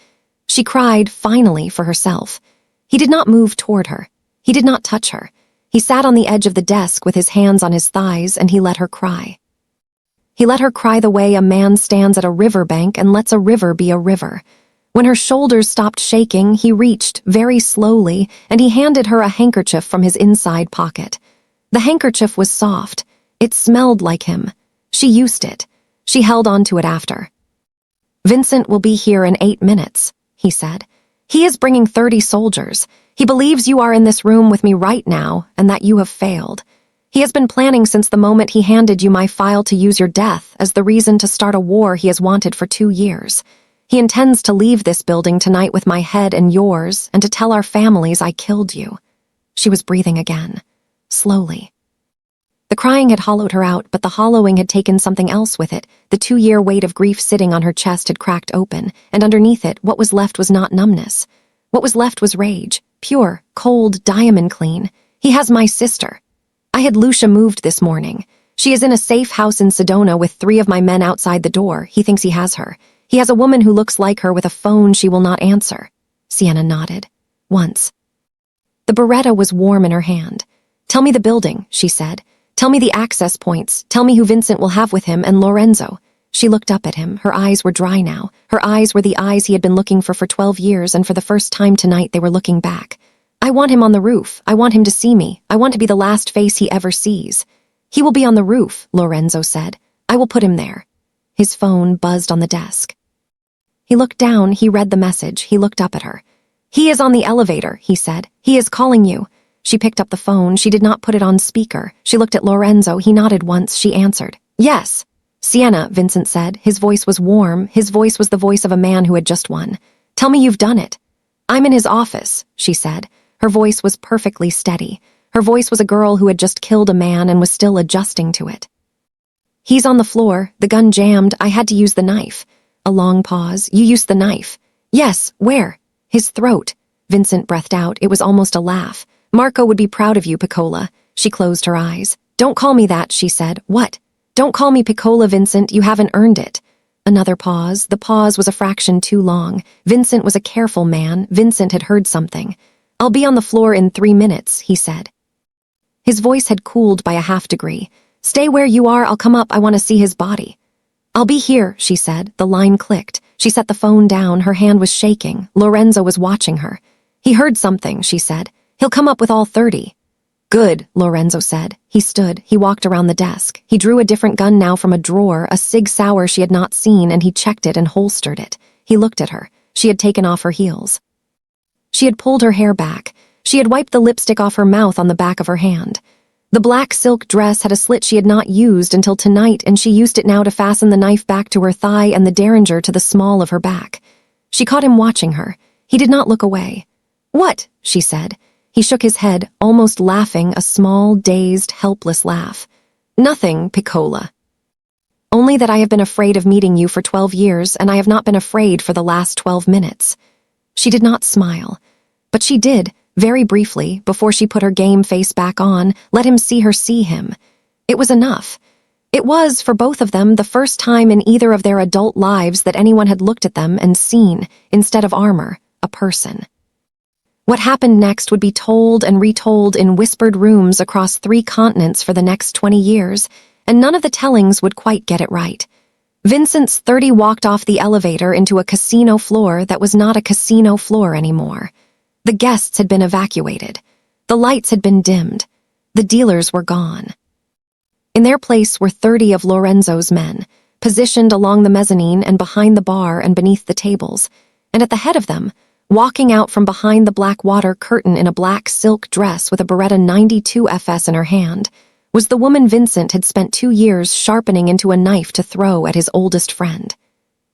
She cried, finally, for herself. He did not move toward her. He did not touch her. He sat on the edge of the desk with his hands on his thighs, and he let her cry. He let her cry the way a man stands at a riverbank and lets a river be a river. When her shoulders stopped shaking, he reached, very slowly, and he handed her a handkerchief from his inside pocket. The handkerchief was soft. It smelled like him. She used it. She held on to it after. "Vincent will be here in 8 minutes," he said. "He is bringing 30 soldiers. He believes you are in this room with me right now and that you have failed. He has been planning since the moment he handed you my file to use your death as the reason to start a war he has wanted for 2 years. He intends to leave this building tonight with my head and yours and to tell our families I killed you." She was breathing again, slowly. The crying had hollowed her out, but the hollowing had taken something else with it. The 2-year weight of grief sitting on her chest had cracked open, and underneath it, what was left was not numbness. What was left was rage, pure, cold, diamond clean. "He has my sister. I had Lucia moved this morning. She is in a safe house in Sedona with 3 of my men outside the door. He thinks he has her. He has a woman who looks like her with a phone she will not answer." Sienna nodded. Once. The Beretta was warm in her hand. "Tell me the building," she said. "Tell me the access points. Tell me who Vincent will have with him and Lorenzo." She looked up at him. Her eyes were dry now. Her eyes were the eyes he had been looking for 12 years, and for the first time tonight they were looking back. "I want him on the roof. I want him to see me. I want to be the last face he ever sees." "He will be on the roof," Lorenzo said. "I will put him there." His phone buzzed on the desk. He looked down. He read the message. He looked up at her. "He is on the elevator," he said. "He is calling you." She picked up the phone. She did not put it on speaker. She looked at Lorenzo. He nodded once. She answered. "Yes." "Sienna," Vincent said. His voice was warm. His voice was the voice of a man who had just won. "Tell me you've done it." "I'm in his office," she said. Her voice was perfectly steady. Her voice was a girl who had just killed a man and was still adjusting to it. "He's on the floor. The gun jammed. I had to use the knife." A long pause. "You used the knife." "Yes, where?" "His throat." Vincent breathed out. It was almost a laugh. "Marco would be proud of you, Piccola." She closed her eyes. "Don't call me that," she said. "What?" "Don't call me Piccola, Vincent. You haven't earned it." Another pause. The pause was a fraction too long. Vincent was a careful man. Vincent had heard something. "I'll be on the floor in 3 minutes," he said. His voice had cooled by a half-degree. "Stay where you are. I'll come up. I want to see his body." "I'll be here," she said. The line clicked. She set the phone down. Her hand was shaking. Lorenzo was watching her. "He heard something," she said. "He'll come up with all 30. "Good," Lorenzo said. He stood. He walked around the desk. He drew a different gun now from a drawer, a Sig Sauer she had not seen, and he checked it and holstered it. He looked at her. She had taken off her heels. She had pulled her hair back. She had wiped the lipstick off her mouth on the back of her hand. The black silk dress had a slit she had not used until tonight, and she used it now to fasten the knife back to her thigh and the derringer to the small of her back. She caught him watching her. He did not look away. "What?" she said. He shook his head, almost laughing, a small, dazed, helpless laugh. Nothing, Piccola. Only that I have been afraid of meeting you for 12 years, and I have not been afraid for the last 12 minutes. She did not smile, but she did, very briefly, before she put her game face back on, let him see him. It was enough. It was, for both of them, the first time in either of their adult lives that anyone had looked at them and seen, instead of armor, a person. What happened next would be told and retold in whispered rooms across 3 continents for the next 20 years, and none of the tellings would quite get it right. Vincent's 30 walked off the elevator into a casino floor that was not a casino floor anymore. The guests had been evacuated. The lights had been dimmed. The dealers were gone. In their place were 30 of Lorenzo's men, positioned along the mezzanine and behind the bar and beneath the tables, and at the head of them, walking out from behind the black water curtain in a black silk dress with a Beretta 92 FS in her hand, was the woman Vincent had spent 2 years sharpening into a knife to throw at his oldest friend.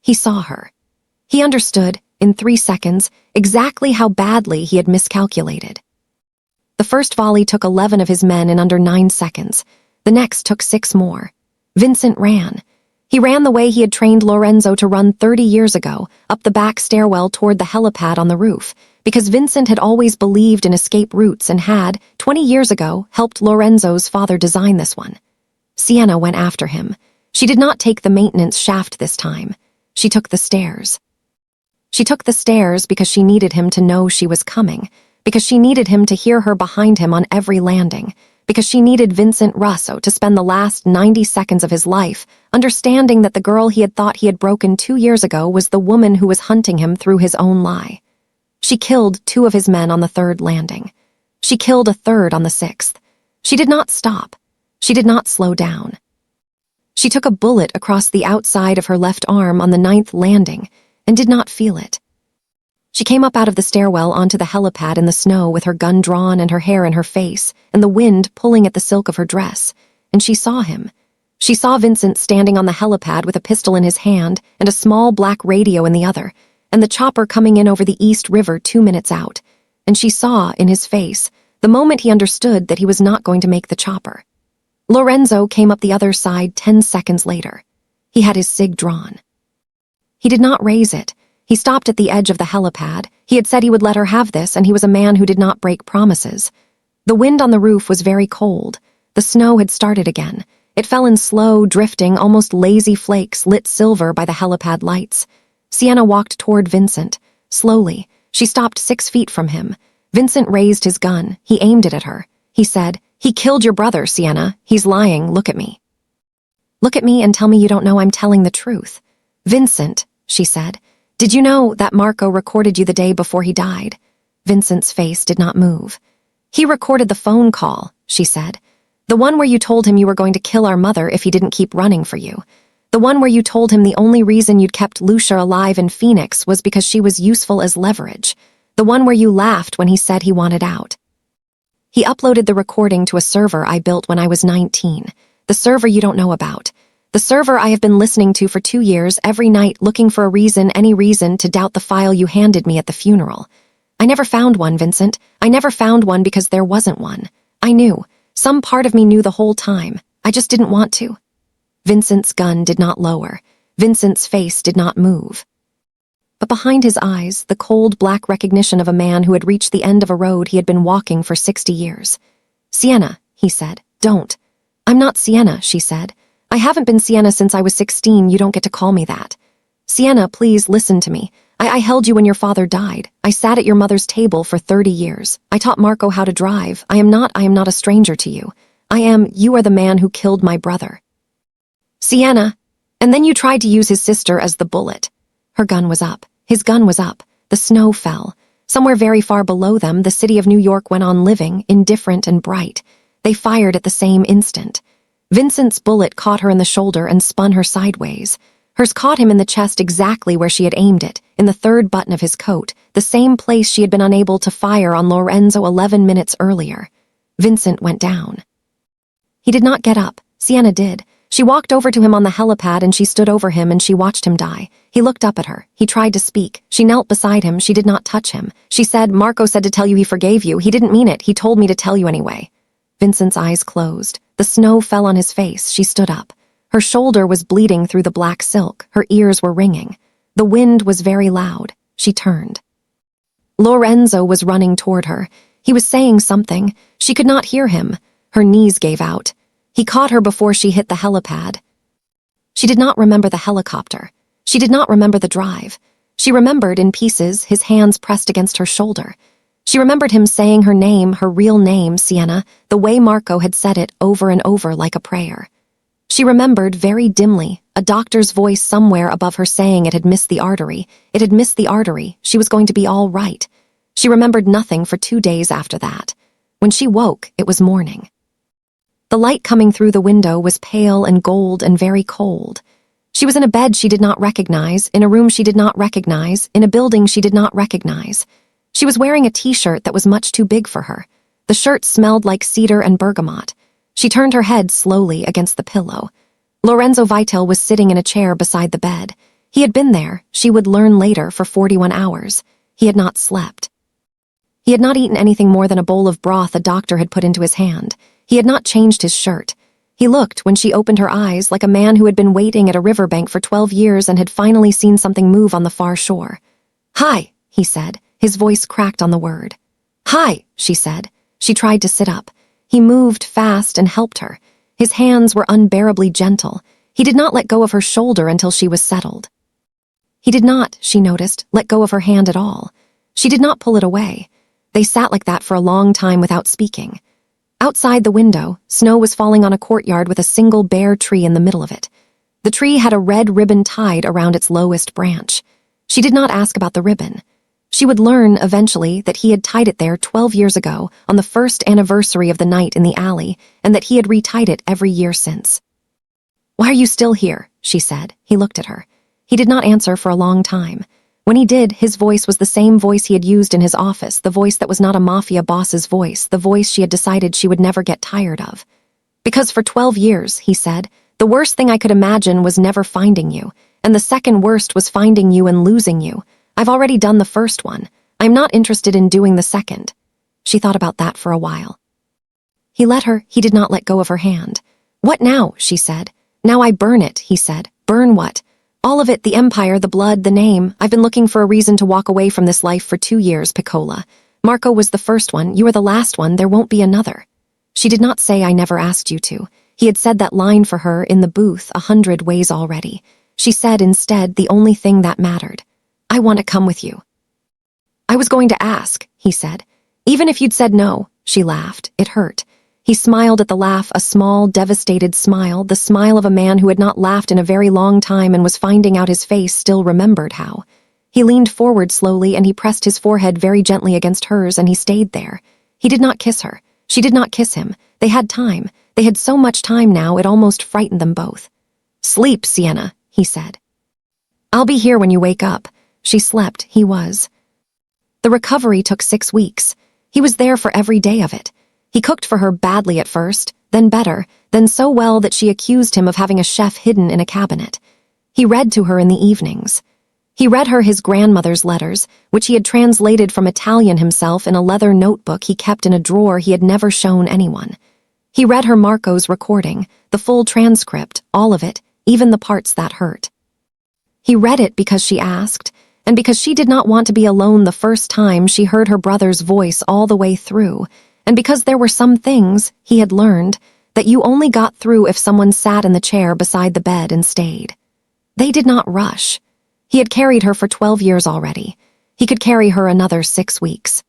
He saw her. He understood, in 3 seconds, exactly how badly he had miscalculated. The first volley took 11 of his men in under 9 seconds. The next took 6 more. Vincent ran. He ran the way he had trained Lorenzo to run 30 years ago, up the back stairwell toward the helipad on the roof, because Vincent had always believed in escape routes and had, 20 years ago, helped Lorenzo's father design this one. Sienna went after him. She did not take the maintenance shaft this time. She took the stairs. She took the stairs because she needed him to know she was coming, because she needed him to hear her behind him on every landing, because she needed Vincent Russo to spend the last 90 seconds of his life understanding that the girl he had thought he had broken 2 years ago was the woman who was hunting him through his own lie. She killed 2 of his men on the 3rd landing. She killed a 3rd on the 6th. She did not stop. She did not slow down. She took a bullet across the outside of her left arm on the 9th landing and did not feel it. She came up out of the stairwell onto the helipad in the snow with her gun drawn and her hair in her face and the wind pulling at the silk of her dress, and she saw him. She saw Vincent standing on the helipad with a pistol in his hand and a small black radio in the other, and the chopper coming in over the East River 2 minutes out, and she saw, in his face, the moment he understood that he was not going to make the chopper. Lorenzo came up the other side 10 seconds later. He had his SIG drawn. He did not raise it. He stopped at the edge of the helipad. He had said he would let her have this, and he was a man who did not break promises. The wind on the roof was very cold. The snow had started again. It fell in slow, drifting, almost lazy flakes lit silver by the helipad lights. Sienna walked toward Vincent. Slowly. She stopped 6 feet from him. Vincent raised his gun. He aimed it at her. He said, "He killed your brother, Sienna. He's lying. Look at me." "Look at me and tell me you don't know I'm telling the truth." "Vincent," she said, "did you know that Marco recorded you the day before he died?" Vincent's face did not move. "He recorded the phone call," she said. "The one where you told him you were going to kill our mother if he didn't keep running for you. The one where you told him the only reason you'd kept Lucia alive in Phoenix was because she was useful as leverage. The one where you laughed when he said he wanted out. He uploaded the recording to a server I built when I was 19. The server you don't know about. The server I have been listening to for 2 years every night looking for a reason, any reason, to doubt the file you handed me at the funeral. I never found one, Vincent. I never found one because there wasn't one. I knew. Some part of me knew the whole time. I just didn't want to." Vincent's gun did not lower. Vincent's face did not move. But behind his eyes, the cold black recognition of a man who had reached the end of a road he had been walking for 60 years. "Sienna," he said, "don't." "I'm not Sienna," she said. "I haven't been Sienna since I was 16. You don't get to call me that." "Sienna, please listen to me. I held you when your father died. I sat at your mother's table for 30 years. I taught Marco how to drive. I am not a stranger to you. You are the man who killed my brother." "Sienna." "And then you tried to use his sister as the bullet." Her gun was up. His gun was up. The snow fell. Somewhere very far below them, the city of New York went on living, indifferent and bright. They fired at the same instant. Vincent's bullet caught her in the shoulder and spun her sideways. Hers caught him in the chest exactly where she had aimed it, in the 3rd button of his coat, the same place she had been unable to fire on Lorenzo 11 minutes earlier. Vincent went down. He did not get up. Sienna did. She walked over to him on the helipad and she stood over him and she watched him die. He looked up at her. He tried to speak. She knelt beside him. She did not touch him. She said, "Marco said to tell you he forgave you. He didn't mean it. He told me to tell you anyway." Vincent's eyes closed. The snow fell on his face. She stood up. Her shoulder was bleeding through the black silk. Her ears were ringing. The wind was very loud. She turned. Lorenzo was running toward her. He was saying something. She could not hear him. Her knees gave out. He caught her before she hit the helipad. She did not remember the helicopter. She did not remember the drive. She remembered in pieces, his hands pressed against her shoulder. She remembered him saying her name, her real name, Sienna, the way Marco had said it over and over like a prayer. She remembered very dimly a doctor's voice somewhere above her saying it had missed the artery. It had missed the artery. She was going to be all right. She remembered nothing for 2 days after that. When she woke, it was morning. The light coming through the window was pale and gold and very cold. She was in a bed she did not recognize, in a room she did not recognize, in a building she did not recognize. She was wearing a t-shirt that was much too big for her. The shirt smelled like cedar and bergamot. She turned her head slowly against the pillow. Lorenzo Vitale was sitting in a chair beside the bed. He had been there, she would learn later, for 41 hours. He had not slept. He had not eaten anything more than a bowl of broth a doctor had put into his hand. He had not changed his shirt. He looked, when she opened her eyes, like a man who had been waiting at a riverbank for 12 years and had finally seen something move on the far shore. "Hi," he said. His voice cracked on the word. "Hi," she said. She tried to sit up. He moved fast and helped her. His hands were unbearably gentle. He did not let go of her shoulder until she was settled. He did not, she noticed, let go of her hand at all. She did not pull it away. They sat like that for a long time without speaking. Outside the window, snow was falling on a courtyard with a single bare tree in the middle of it. The tree had a red ribbon tied around its lowest branch. She did not ask about the ribbon. She would learn, eventually, that he had tied it there 12 years ago, on the first anniversary of the night in the alley, and that he had retied it every year since. "Why are you still here?" she said. He looked at her. He did not answer for a long time. When he did, his voice was the same voice he had used in his office, the voice that was not a mafia boss's voice, the voice she had decided she would never get tired of. "Because for 12 years, he said, the worst thing I could imagine was never finding you, and the second worst was finding you and losing you. I've already done the first one. I'm not interested in doing the second." She thought about that for a while. He let her. He did not let go of her hand. "What now?" she said. "Now I burn it," he said. "Burn what?" "All of it, the empire, the blood, the name. I've been looking for a reason to walk away from this life for 2 years, Piccola. Marco was the first one. You are the last one. There won't be another." She did not say, "I never asked you to." He had said that line for her in the booth 100 ways already. She said instead the only thing that mattered. "I want to come with you." "I was going to ask," he said. "Even if you'd said no," she laughed. It hurt. He smiled at the laugh, a small, devastated smile, the smile of a man who had not laughed in a very long time and was finding out his face still remembered how. He leaned forward slowly and he pressed his forehead very gently against hers and he stayed there. He did not kiss her. She did not kiss him. They had time. They had so much time now it almost frightened them both. "Sleep, Sienna," he said. "I'll be here when you wake up." She slept. He was. The recovery took 6 weeks. He was there for every day of it. He cooked for her badly at first, then better, then so well that she accused him of having a chef hidden in a cabinet. He read to her in the evenings. He read her his grandmother's letters, which he had translated from Italian himself in a leather notebook he kept in a drawer he had never shown anyone. He read her Marco's recording, the full transcript, all of it, even the parts that hurt. He read it because she asked, and because she did not want to be alone the first time she heard her brother's voice all the way through, and because there were some things, he had learned, that you only got through if someone sat in the chair beside the bed and stayed. They did not rush. He had carried her for 12 years already. He could carry her another 6 weeks.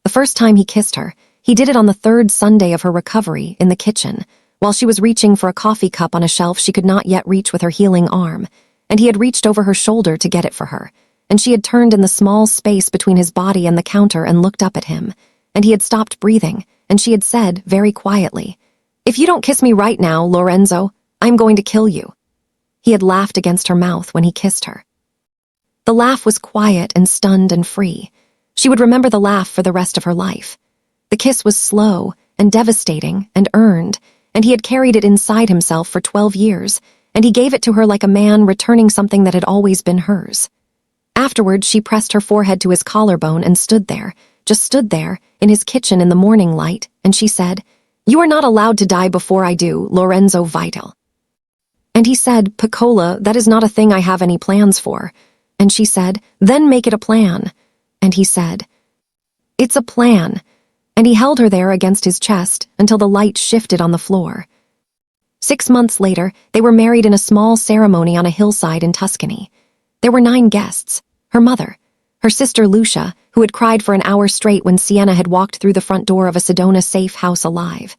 The first time he kissed her, he did it on the 3rd Sunday of her recovery in the kitchen, while she was reaching for a coffee cup on a shelf she could not yet reach with her healing arm, and he had reached over her shoulder to get it for her, and she had turned in the small space between his body and the counter and looked up at him, and he had stopped breathing, and she had said, very quietly, "If you don't kiss me right now, Lorenzo, I'm going to kill you." He had laughed against her mouth when he kissed her. The laugh was quiet and stunned and free. She would remember the laugh for the rest of her life. The kiss was slow and devastating and earned, and he had carried it inside himself for 12 years, and he gave it to her like a man returning something that had always been hers. Afterwards, she pressed her forehead to his collarbone and stood there, just stood there, in his kitchen in the morning light, and she said, "You are not allowed to die before I do, Lorenzo Vitale." And he said, "Piccola, that is not a thing I have any plans for." And she said, "Then make it a plan." And he said, "It's a plan." And he held her there against his chest until the light shifted on the floor. 6 months later, they were married in a small ceremony on a hillside in Tuscany. There were 9 guests: her mother, her sister Lucia, who had cried for an hour straight when Sienna had walked through the front door of a Sedona safe house alive;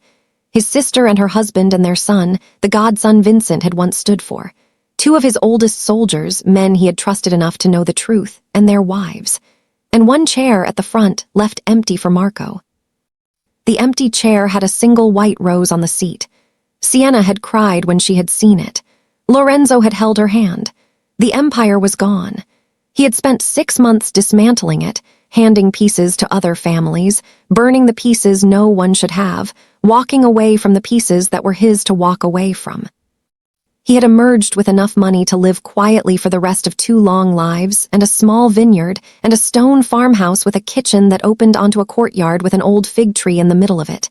his sister and her husband and their son, the godson Vincent had once stood for; 2 of his oldest soldiers, men he had trusted enough to know the truth, and their wives; and 1 chair at the front left empty for Marco. The empty chair had a single white rose on the seat. Sienna had cried when she had seen it. Lorenzo had held her hand. The empire was gone. He had spent 6 months dismantling it, handing pieces to other families, burning the pieces no one should have, walking away from the pieces that were his to walk away from. He had emerged with enough money to live quietly for the rest of 2 long lives, and a small vineyard, and a stone farmhouse with a kitchen that opened onto a courtyard with an old fig tree in the middle of it.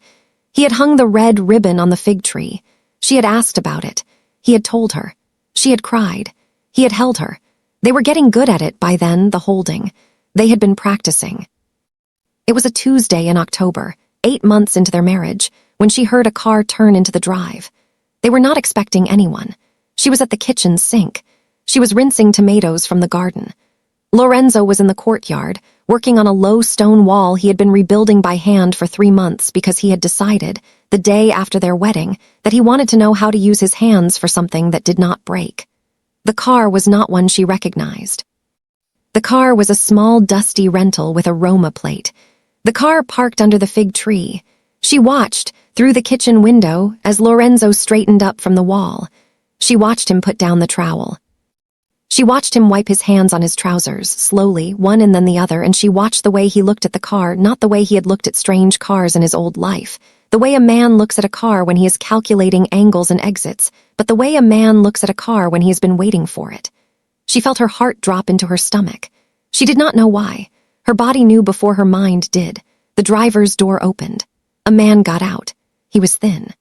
He had hung the red ribbon on the fig tree. She had asked about it. He had told her. She had cried. He had held her. They were getting good at it by then, the holding. They had been practicing. It was a Tuesday in October, 8 months into their marriage, when she heard a car turn into the drive. They were not expecting anyone. She was at the kitchen sink. She was rinsing tomatoes from the garden. Lorenzo was in the courtyard, working on a low stone wall he had been rebuilding by hand for 3 months because he had decided, the day after their wedding, that he wanted to know how to use his hands for something that did not break. The car was not one she recognized. The car was a small, dusty rental with a Roma plate. The car parked under the fig tree. She watched, through the kitchen window, as Lorenzo straightened up from the wall. She watched him put down the trowel. She watched him wipe his hands on his trousers, slowly, one and then the other, and she watched the way he looked at the car, not the way he had looked at strange cars in his old life, the way a man looks at a car when he is calculating angles and exits, but the way a man looks at a car when he has been waiting for it. She felt her heart drop into her stomach. She did not know why. Her body knew before her mind did. The driver's door opened. A man got out. He was thin.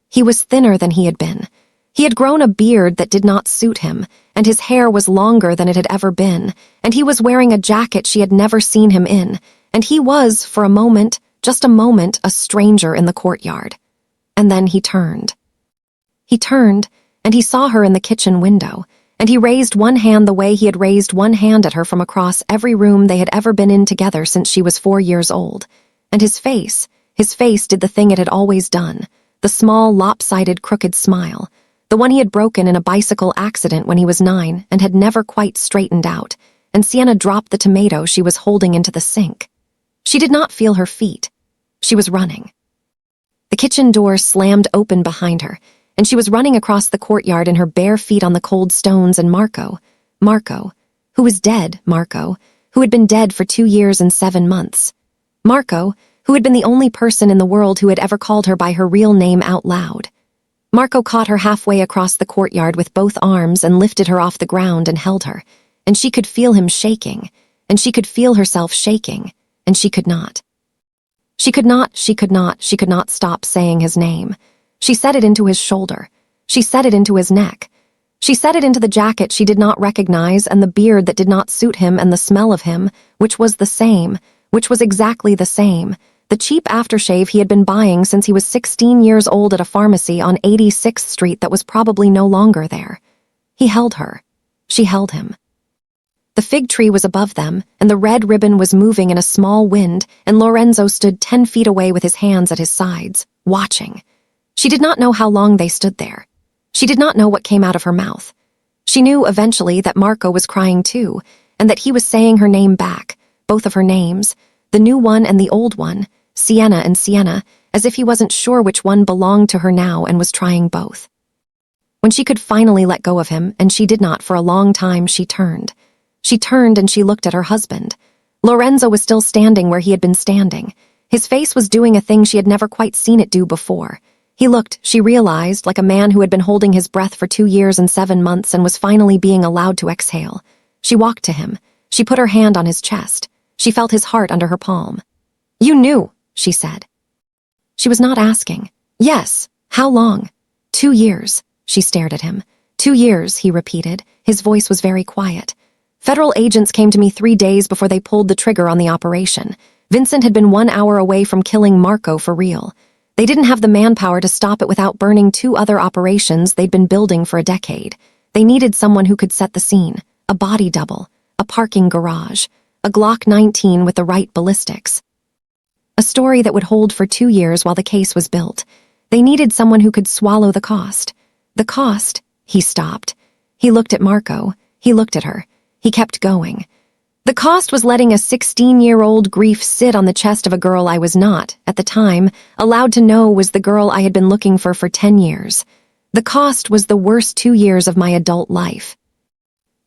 He was thinner than he had been. He had grown a beard that did not suit him, and his hair was longer than it had ever been, and he was wearing a jacket she had never seen him in, and he was, for a moment, just a moment, a stranger in the courtyard. And then he turned. He turned, and he saw her in the kitchen window, and he raised one hand the way he had raised one hand at her from across every room they had ever been in together since she was 4 years old. And his face did the thing it had always done, the small, lopsided, crooked smile, the one he had broken in a bicycle accident when he was 9 and had never quite straightened out, and Sienna dropped the tomato she was holding into the sink. She did not feel her feet. She was running. The kitchen door slammed open behind her, and she was running across the courtyard in her bare feet on the cold stones, and Marco, who was dead, Marco, who had been dead for 2 years and 7 months. Marco, who had been the only person in the world who had ever called her by her real name out loud. Marco caught her halfway across the courtyard with both arms and lifted her off the ground and held her, and she could feel him shaking, and she could feel herself shaking, and she could not. She could not stop saying his name. She said it into his shoulder. She said it into his neck. She said it into the jacket she did not recognize and the beard that did not suit him and the smell of him, which was the same, which was exactly the same, the cheap aftershave he had been buying since he was 16 years old at a pharmacy on 86th Street that was probably no longer there. He held her. She held him. The fig tree was above them, and the red ribbon was moving in a small wind, and Lorenzo stood 10 feet away with his hands at his sides, watching. She did not know how long they stood there. She did not know what came out of her mouth. She knew eventually that Marco was crying too, and that he was saying her name back, both of her names, the new one and the old one, Sienna and Sienna, as if he wasn't sure which one belonged to her now and was trying both. When she could finally let go of him, and she did not for a long time, she turned. She turned and she looked at her husband. Lorenzo was still standing where he had been standing. His face was doing a thing she had never quite seen it do before. He looked, she realized, like a man who had been holding his breath for 2 years and 7 months and was finally being allowed to exhale. She walked to him. She put her hand on his chest. She felt his heart under her palm. "You knew," she said. She was not asking. Yes. How long? 2 years. She stared at him. 2 years, he repeated. His voice was very quiet. Federal agents came to me 3 days before they pulled the trigger on the operation. Vincent had been 1 hour away from killing Marco for real. They didn't have the manpower to stop it without burning 2 other operations they'd been building for a decade. They needed someone who could set the scene. A body double. A parking garage. A Glock 19 with the right ballistics. A story that would hold for 2 years while the case was built. They needed someone who could swallow the cost. The cost? He stopped. He looked at Marco. He looked at her. He kept going. The cost was letting a 16-year-old grief sit on the chest of a girl I was not, at the time, allowed to know was the girl I had been looking for 10 years. The cost was the worst 2 years of my adult life.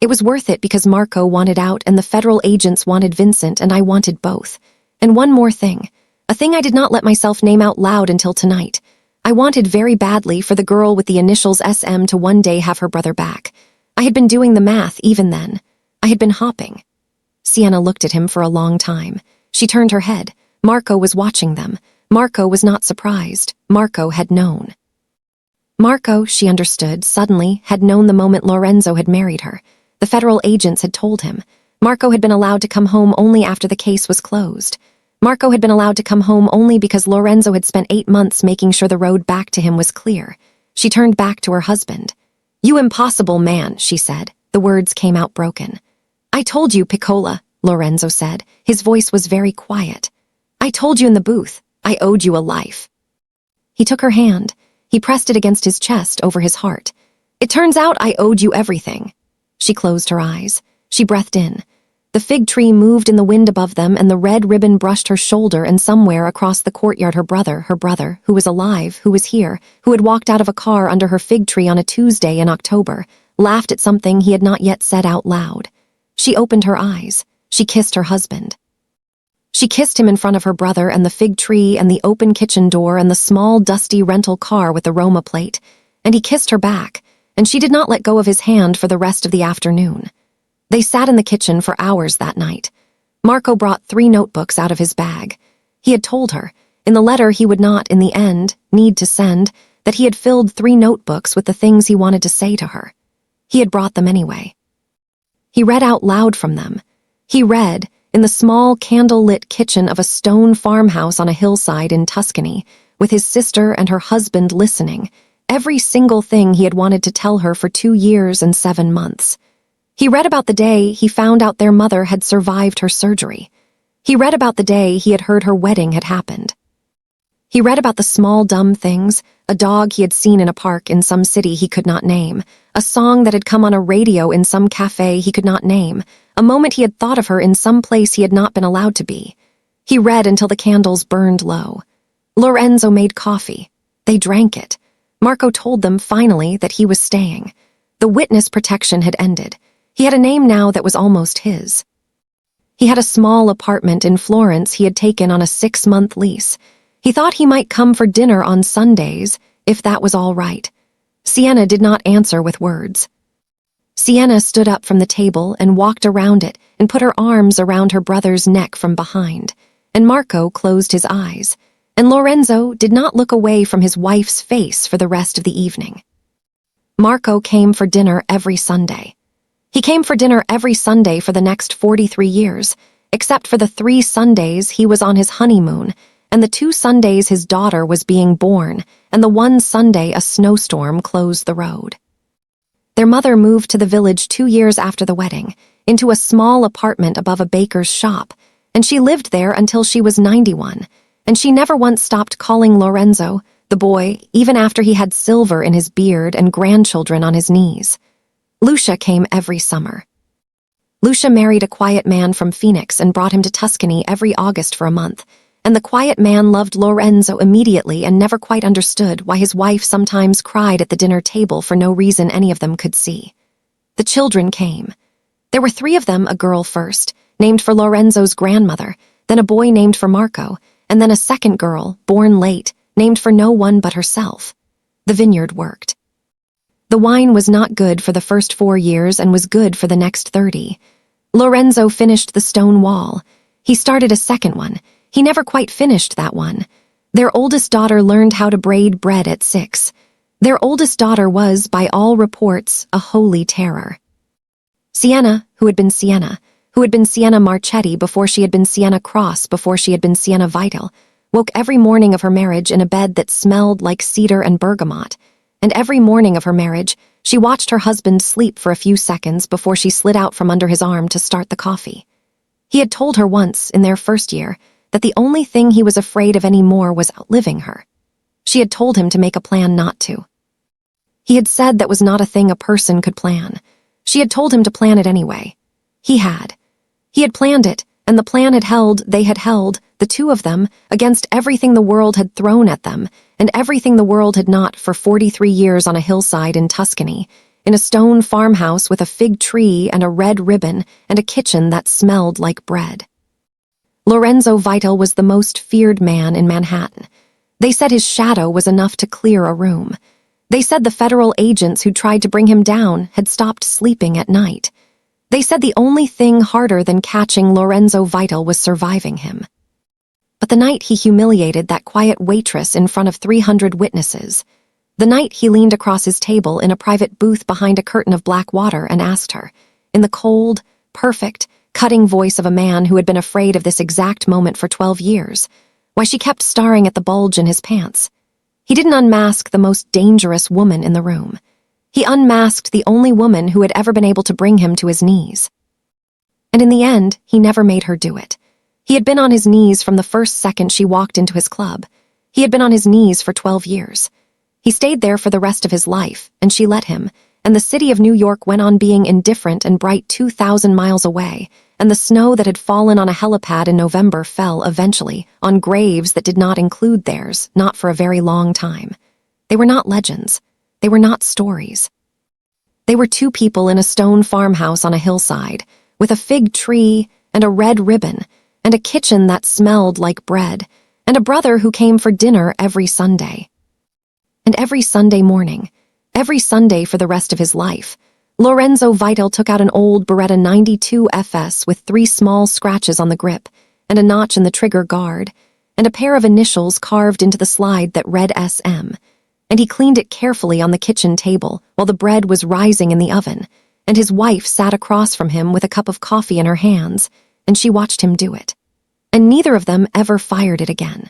It was worth it because Marco wanted out and the federal agents wanted Vincent and I wanted both. And one more thing. A thing I did not let myself name out loud until tonight. I wanted very badly for the girl with the initials SM to one day have her brother back. I had been doing the math even then. I had been hopping. Sienna looked at him for a long time. She turned her head. Marco was watching them. Marco was not surprised. Marco had known. Marco, she understood, suddenly had known the moment Lorenzo had married her. The federal agents had told him. Marco had been allowed to come home only after the case was closed. Marco had been allowed to come home only because Lorenzo had spent 8 months making sure the road back to him was clear. She turned back to her husband. "You impossible man," she said. The words came out broken. "I told you, Piccola," Lorenzo said. His voice was very quiet. "I told you in the booth. I owed you a life." He took her hand. He pressed it against his chest over his heart. "It turns out I owed you everything." She closed her eyes. She breathed in. The fig tree moved in the wind above them and the red ribbon brushed her shoulder and somewhere across the courtyard her brother, who was alive, who was here, who had walked out of a car under her fig tree on a Tuesday in October, laughed at something he had not yet said out loud. She opened her eyes. She kissed her husband. She kissed him in front of her brother and the fig tree and the open kitchen door and the small dusty rental car with the Roma plate, and he kissed her back, and she did not let go of his hand for the rest of the afternoon. They sat in the kitchen for hours that night. Marco brought 3 notebooks out of his bag. He had told her, in the letter he would not, in the end, need to send, that he had filled 3 notebooks with the things he wanted to say to her. He had brought them anyway. He read out loud from them. He read, in the small candle-lit kitchen of a stone farmhouse on a hillside in Tuscany, with his sister and her husband listening, every single thing he had wanted to tell her for 2 years and 7 months. He read about the day he found out their mother had survived her surgery. He read about the day he had heard her wedding had happened. He read about the small dumb things, a dog he had seen in a park in some city he could not name, a song that had come on a radio in some cafe he could not name, a moment he had thought of her in some place he had not been allowed to be. He read until the candles burned low. Lorenzo made coffee. They drank it. Marco told them finally that he was staying. The witness protection had ended. He had a name now that was almost his. He had a small apartment in Florence he had taken on a 6-month lease. He thought he might come for dinner on Sundays, if that was all right. Sienna did not answer with words. Sienna stood up from the table and walked around it and put her arms around her brother's neck from behind, and Marco closed his eyes, and Lorenzo did not look away from his wife's face for the rest of the evening. Marco came for dinner every Sunday. He came for dinner every Sunday for the next 43 years, except for the 3 Sundays he was on his honeymoon, and the 2 Sundays his daughter was being born, and the 1 Sunday a snowstorm closed the road. Their mother moved to the village 2 years after the wedding, into a small apartment above a baker's shop, and she lived there until she was 91, and she never once stopped calling Lorenzo, the boy, even after he had silver in his beard and grandchildren on his knees. Lucia came every summer. Lucia married a quiet man from Phoenix and brought him to Tuscany every August for a month, and the quiet man loved Lorenzo immediately and never quite understood why his wife sometimes cried at the dinner table for no reason any of them could see. The children came. There were 3 of them, a girl first, named for Lorenzo's grandmother, then a boy named for Marco, and then a second girl, born late, named for no one but herself. The vineyard worked. The wine was not good for the first 4 years and was good for the next 30. Lorenzo finished the stone wall. He started a second one. He never quite finished that one. Their oldest daughter learned how to braid bread at 6. Their oldest daughter was, by all reports, a holy terror. Sienna, who had been Sienna Marchetti before she had been Sienna Cross before she had been Sienna Vitale, woke every morning of her marriage in a bed that smelled like cedar and bergamot, and every morning of her marriage, she watched her husband sleep for a few seconds before she slid out from under his arm to start the coffee. He had told her once, in their first year, that the only thing he was afraid of anymore was outliving her. She had told him to make a plan not to. He had said that was not a thing a person could plan. She had told him to plan it anyway. He had. He had planned it, and the plan had held, the two of them, against everything the world had thrown at them, and everything the world had not for 43 years on a hillside in Tuscany, in a stone farmhouse with a fig tree and a red ribbon and a kitchen that smelled like bread. Lorenzo Vitale was the most feared man in Manhattan. They said his shadow was enough to clear a room. They said the federal agents who tried to bring him down had stopped sleeping at night. They said the only thing harder than catching Lorenzo Vitale was surviving him. But the night he humiliated that quiet waitress in front of 300 witnesses, the night he leaned across his table in a private booth behind a curtain of black water and asked her, in the cold, perfect, cutting voice of a man who had been afraid of this exact moment for 12 years, why she kept staring at the bulge in his pants. He didn't unmask the most dangerous woman in the room. He unmasked the only woman who had ever been able to bring him to his knees. And in the end, he never made her do it. He had been on his knees from the first second she walked into his club. He had been on his knees for 12 years. He stayed there for the rest of his life, and she let him, and the city of New York went on being indifferent and bright 2,000 miles away, and the snow that had fallen on a helipad in November fell, eventually, on graves that did not include theirs, not for a very long time. They were not legends. They were not stories. They were two people in a stone farmhouse on a hillside, with a fig tree and a red ribbon, and a kitchen that smelled like bread, and a brother who came for dinner every Sunday. And every Sunday morning, every Sunday for the rest of his life, Lorenzo Vitale took out an old Beretta 92 FS with 3 small scratches on the grip, and a notch in the trigger guard, and a pair of initials carved into the slide that read SM, and he cleaned it carefully on the kitchen table while the bread was rising in the oven, and his wife sat across from him with a cup of coffee in her hands, and she watched him do it. And neither of them ever fired it again.